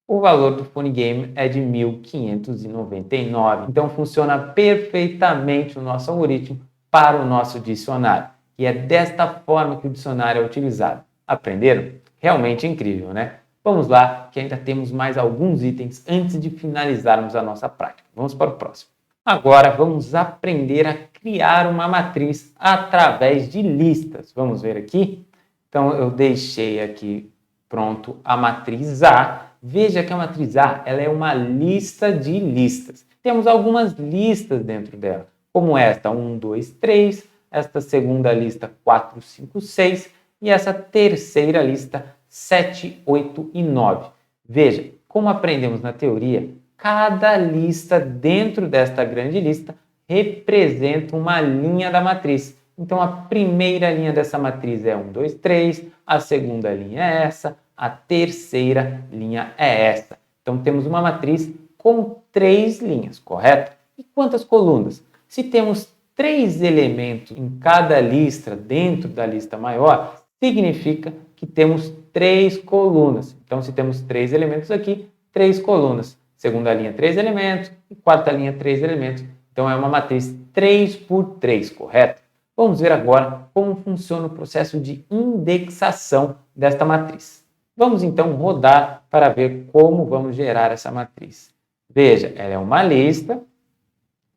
o valor do phone game é de 1.599. Então, funciona perfeitamente o nosso algoritmo para o nosso dicionário. E é desta forma que o dicionário é utilizado. Aprenderam? Realmente incrível, né? Vamos lá, que ainda temos mais alguns itens antes de finalizarmos a nossa prática. Vamos para o próximo. Agora, vamos aprender a criar uma matriz através de listas. Vamos ver aqui? Então, eu deixei aqui pronto a matriz A. Veja que a matriz A ela é uma lista de listas. Temos algumas listas dentro dela, como esta 1, 2, 3, esta segunda lista 4, 5, 6 e essa terceira lista 7, 8 e 9. Veja, como aprendemos na teoria, cada lista dentro desta grande lista representa uma linha da matriz. Então, a primeira linha dessa matriz é 1, 2, 3, a segunda linha é essa, a terceira linha é essa. Então, temos uma matriz com 3 linhas, correto? E quantas colunas? Se temos 3 elementos em cada lista dentro da lista maior, significa que temos 3 colunas. Então, se temos 3 elementos aqui, 3 colunas. Segunda linha, 3 elementos. E quarta linha, 3 elementos. Então, é uma matriz 3 por 3, correto? Vamos ver agora como funciona o processo de indexação desta matriz. Vamos então rodar para ver como vamos gerar essa matriz. Veja, ela é uma lista,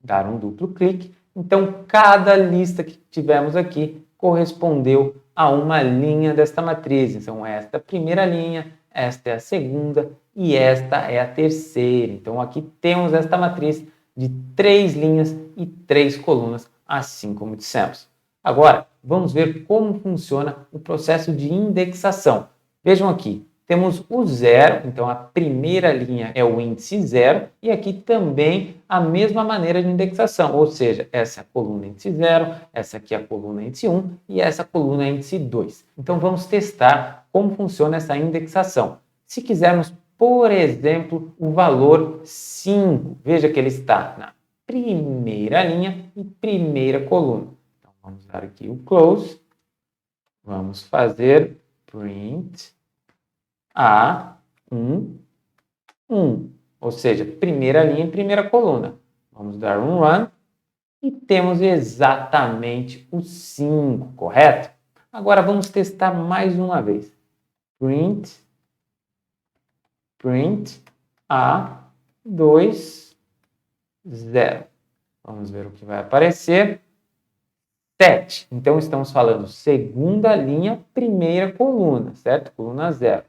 dar um duplo clique. Então, cada lista que tivemos aqui correspondeu a uma linha desta matriz. Então, esta é a primeira linha, esta é a segunda e esta é a terceira. Então, aqui temos esta matriz de 3 linhas e 3 colunas, assim como dissemos. Agora, vamos ver como funciona o processo de indexação. Vejam aqui, temos o 0, então a primeira linha é o índice 0, e aqui também a mesma maneira de indexação, ou seja, essa é a coluna índice 0, essa aqui é a coluna índice 1 e essa coluna índice 2. Então vamos testar como funciona essa indexação. Se quisermos, por exemplo, o valor 5, veja que ele está na primeira linha e primeira coluna. Então vamos dar aqui o close, vamos fazer print A1, 1, ou seja, primeira linha e primeira coluna. Vamos dar um run e temos exatamente o 5, correto? Agora vamos testar mais uma vez. Print A2, 0. Vamos ver o que vai aparecer. 7. Então, estamos falando segunda linha, primeira coluna, certo? Coluna 0.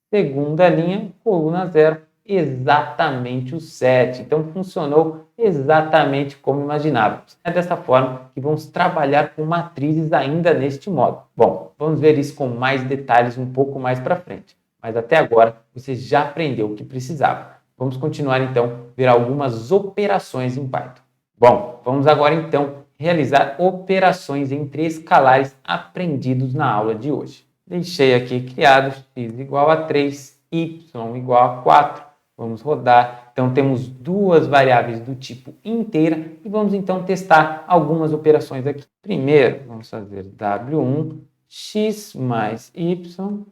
Segunda linha, coluna 0, exatamente o 7. Então, funcionou exatamente como imaginávamos. É dessa forma que vamos trabalhar com matrizes ainda neste modo. Bom, vamos ver isso com mais detalhes um pouco mais para frente. Mas até agora, você já aprendeu o que precisava. Vamos continuar, então, ver algumas operações em Python. Bom, vamos agora, então, realizar operações entre escalares aprendidos na aula de hoje. Deixei aqui criado x igual a 3, y igual a 4. Vamos rodar. Então, temos duas variáveis do tipo inteira e vamos então testar algumas operações aqui. Primeiro, vamos fazer w1 x mais y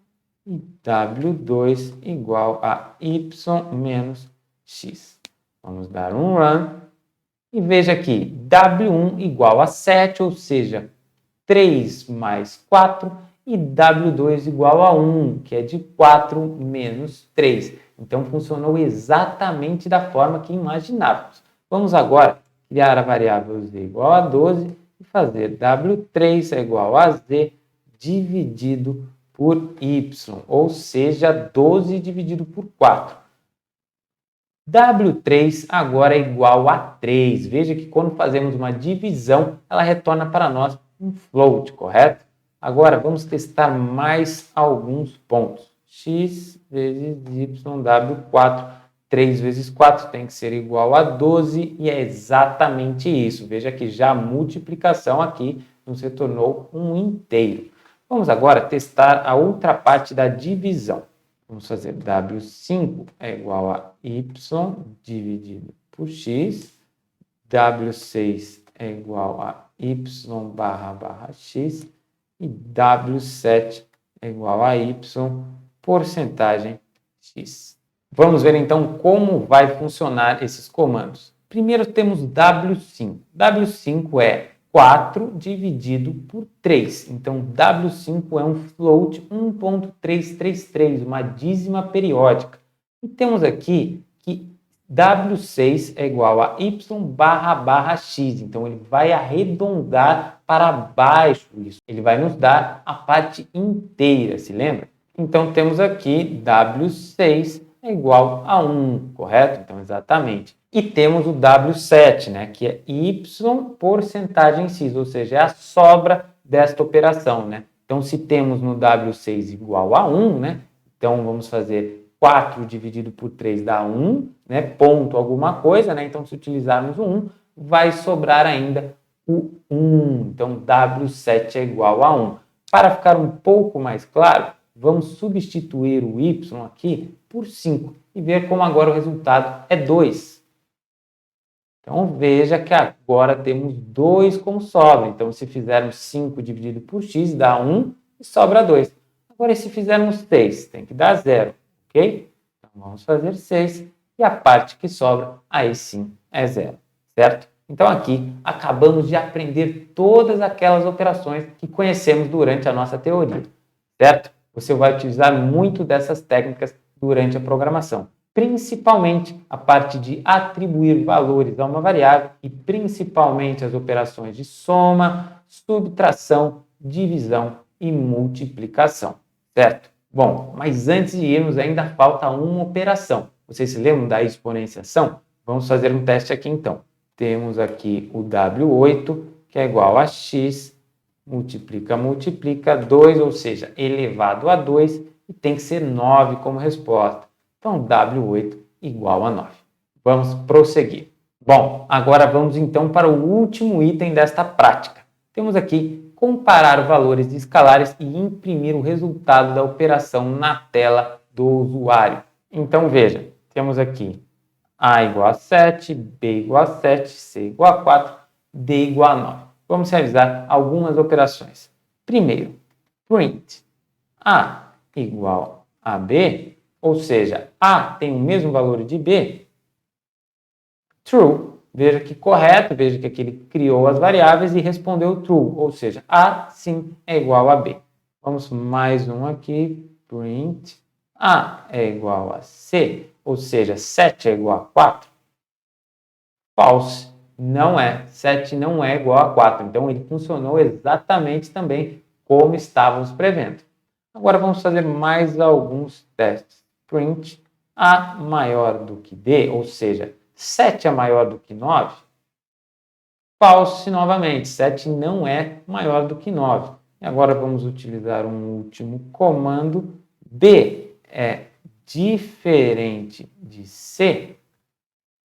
e w2 igual a y menos x. Vamos dar um run. E veja aqui, W1 igual a 7, ou seja, 3 mais 4, e W2 igual a 1, que é de 4 menos 3. Então, funcionou exatamente da forma que imaginávamos. Vamos agora criar a variável z igual a 12 e fazer W3 é igual a z dividido por y, ou seja, 12 dividido por 4. W3 agora é igual a 3. Veja que quando fazemos uma divisão, ela retorna para nós um float, correto? Agora vamos testar mais alguns pontos. X vezes y, W4. 3 vezes 4 tem que ser igual a 12 e é exatamente isso. Veja que já a multiplicação aqui nos retornou um inteiro. Vamos agora testar a outra parte da divisão. Vamos fazer W5 é igual a y dividido por x. W6 é igual a y barra x. E W7 é igual a y porcentagem x. Vamos ver então como vai funcionar esses comandos. Primeiro temos W5. W5 é 4 dividido por 3. Então, W5 é um float 1.333, uma dízima periódica. E temos aqui que W6 é igual a y barra x. Então, ele vai arredondar para baixo isso. Ele vai nos dar a parte inteira, se lembra? Então, temos aqui W6 é igual a 1, correto? Então, exatamente. E temos o W7, né, que é y porcentagem x, ou seja, é a sobra desta operação, né? Então, se temos no W6 igual a 1, né? Então, vamos fazer 4 dividido por 3 dá 1, né? Ponto alguma coisa, né? Então, se utilizarmos o 1, vai sobrar ainda o 1. Então, W7 é igual a 1. Para ficar um pouco mais claro, vamos substituir o y aqui por 5 e ver como agora o resultado é 2. Então, veja que agora temos 2 como sobra. Então, se fizermos 5 dividido por x, dá 1 e sobra 2. Agora, se fizermos 6, tem que dar 0, ok? Então, vamos fazer 6 e a parte que sobra, aí sim, é 0, certo? Então, aqui, acabamos de aprender todas aquelas operações que conhecemos durante a nossa teoria, certo? Você vai utilizar muito dessas técnicas durante a programação, principalmente a parte de atribuir valores a uma variável e principalmente as operações de soma, subtração, divisão e multiplicação, certo? Bom, mas antes de irmos ainda falta uma operação. Vocês se lembram da exponenciação? Vamos fazer um teste aqui então. Temos aqui o W8, que é igual a x, multiplica 2, ou seja, elevado a 2, e tem que ser 9 como resposta. Então, W8 igual a 9. Vamos prosseguir. Bom, agora vamos então para o último item desta prática. Temos aqui comparar valores de escalares e imprimir o resultado da operação na tela do usuário. Então, veja, temos aqui A igual a 7, B igual a 7, C igual a 4, D igual a 9. Vamos realizar algumas operações. Primeiro, print A igual a B, ou seja, A tem o mesmo valor de B, true. Veja que correto, veja que aqui ele criou as variáveis e respondeu true, ou seja, A sim é igual a B. Vamos mais um aqui, print A é igual a C, ou seja, 7 é igual a 4. False, não é. 7 não é igual a 4, então ele funcionou exatamente também como estávamos prevendo. Agora vamos fazer mais alguns testes. Print A maior do que D, ou seja, 7 é maior do que 9? False novamente, 7 não é maior do que 9. E agora vamos utilizar um último comando. B é diferente de C.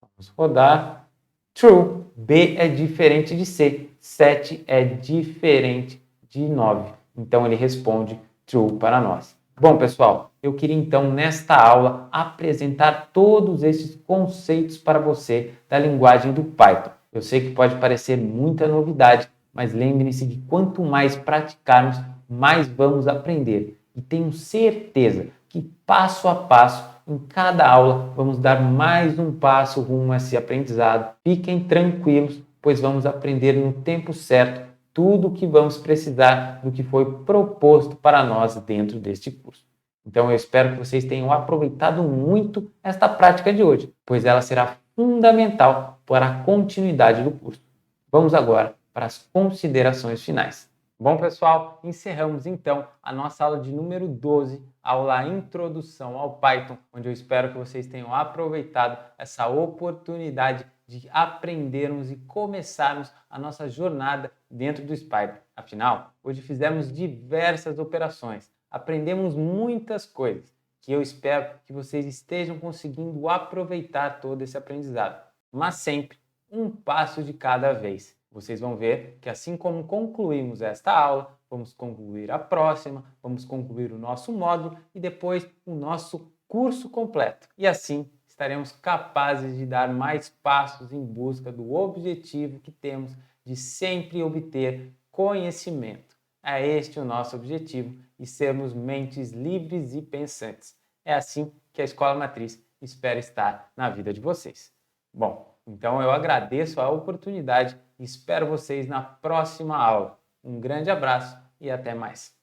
Vamos rodar. True, B é diferente de C. 7 é diferente de 9. Então ele responde true para nós. Bom, pessoal, eu queria então nesta aula apresentar todos esses conceitos para você da linguagem do Python. Eu sei que pode parecer muita novidade, mas lembre-se que quanto mais praticarmos, mais vamos aprender. E tenho certeza que passo a passo, em cada aula, vamos dar mais um passo rumo a esse aprendizado. Fiquem tranquilos, pois vamos aprender no tempo certo tudo o que vamos precisar do que foi proposto para nós dentro deste curso. Então eu espero que vocês tenham aproveitado muito esta prática de hoje, pois ela será fundamental para a continuidade do curso. Vamos agora para as considerações finais. Bom, pessoal, encerramos então a nossa aula de número 12, aula Introdução ao Python, onde eu espero que vocês tenham aproveitado essa oportunidade de aprendermos e começarmos a nossa jornada dentro do Spyder. Afinal, hoje fizemos diversas operações, aprendemos muitas coisas, que eu espero que vocês estejam conseguindo aproveitar todo esse aprendizado, mas sempre um passo de cada vez. Vocês vão ver que assim como concluímos esta aula, vamos concluir a próxima, vamos concluir o nosso módulo e depois o nosso curso completo. E assim estaremos capazes de dar mais passos em busca do objetivo que temos de sempre obter conhecimento. É este o nosso objetivo e sermos mentes livres e pensantes. É assim que a Escola Matriz espera estar na vida de vocês. Bom, então eu agradeço a oportunidade e espero vocês na próxima aula. Um grande abraço e até mais.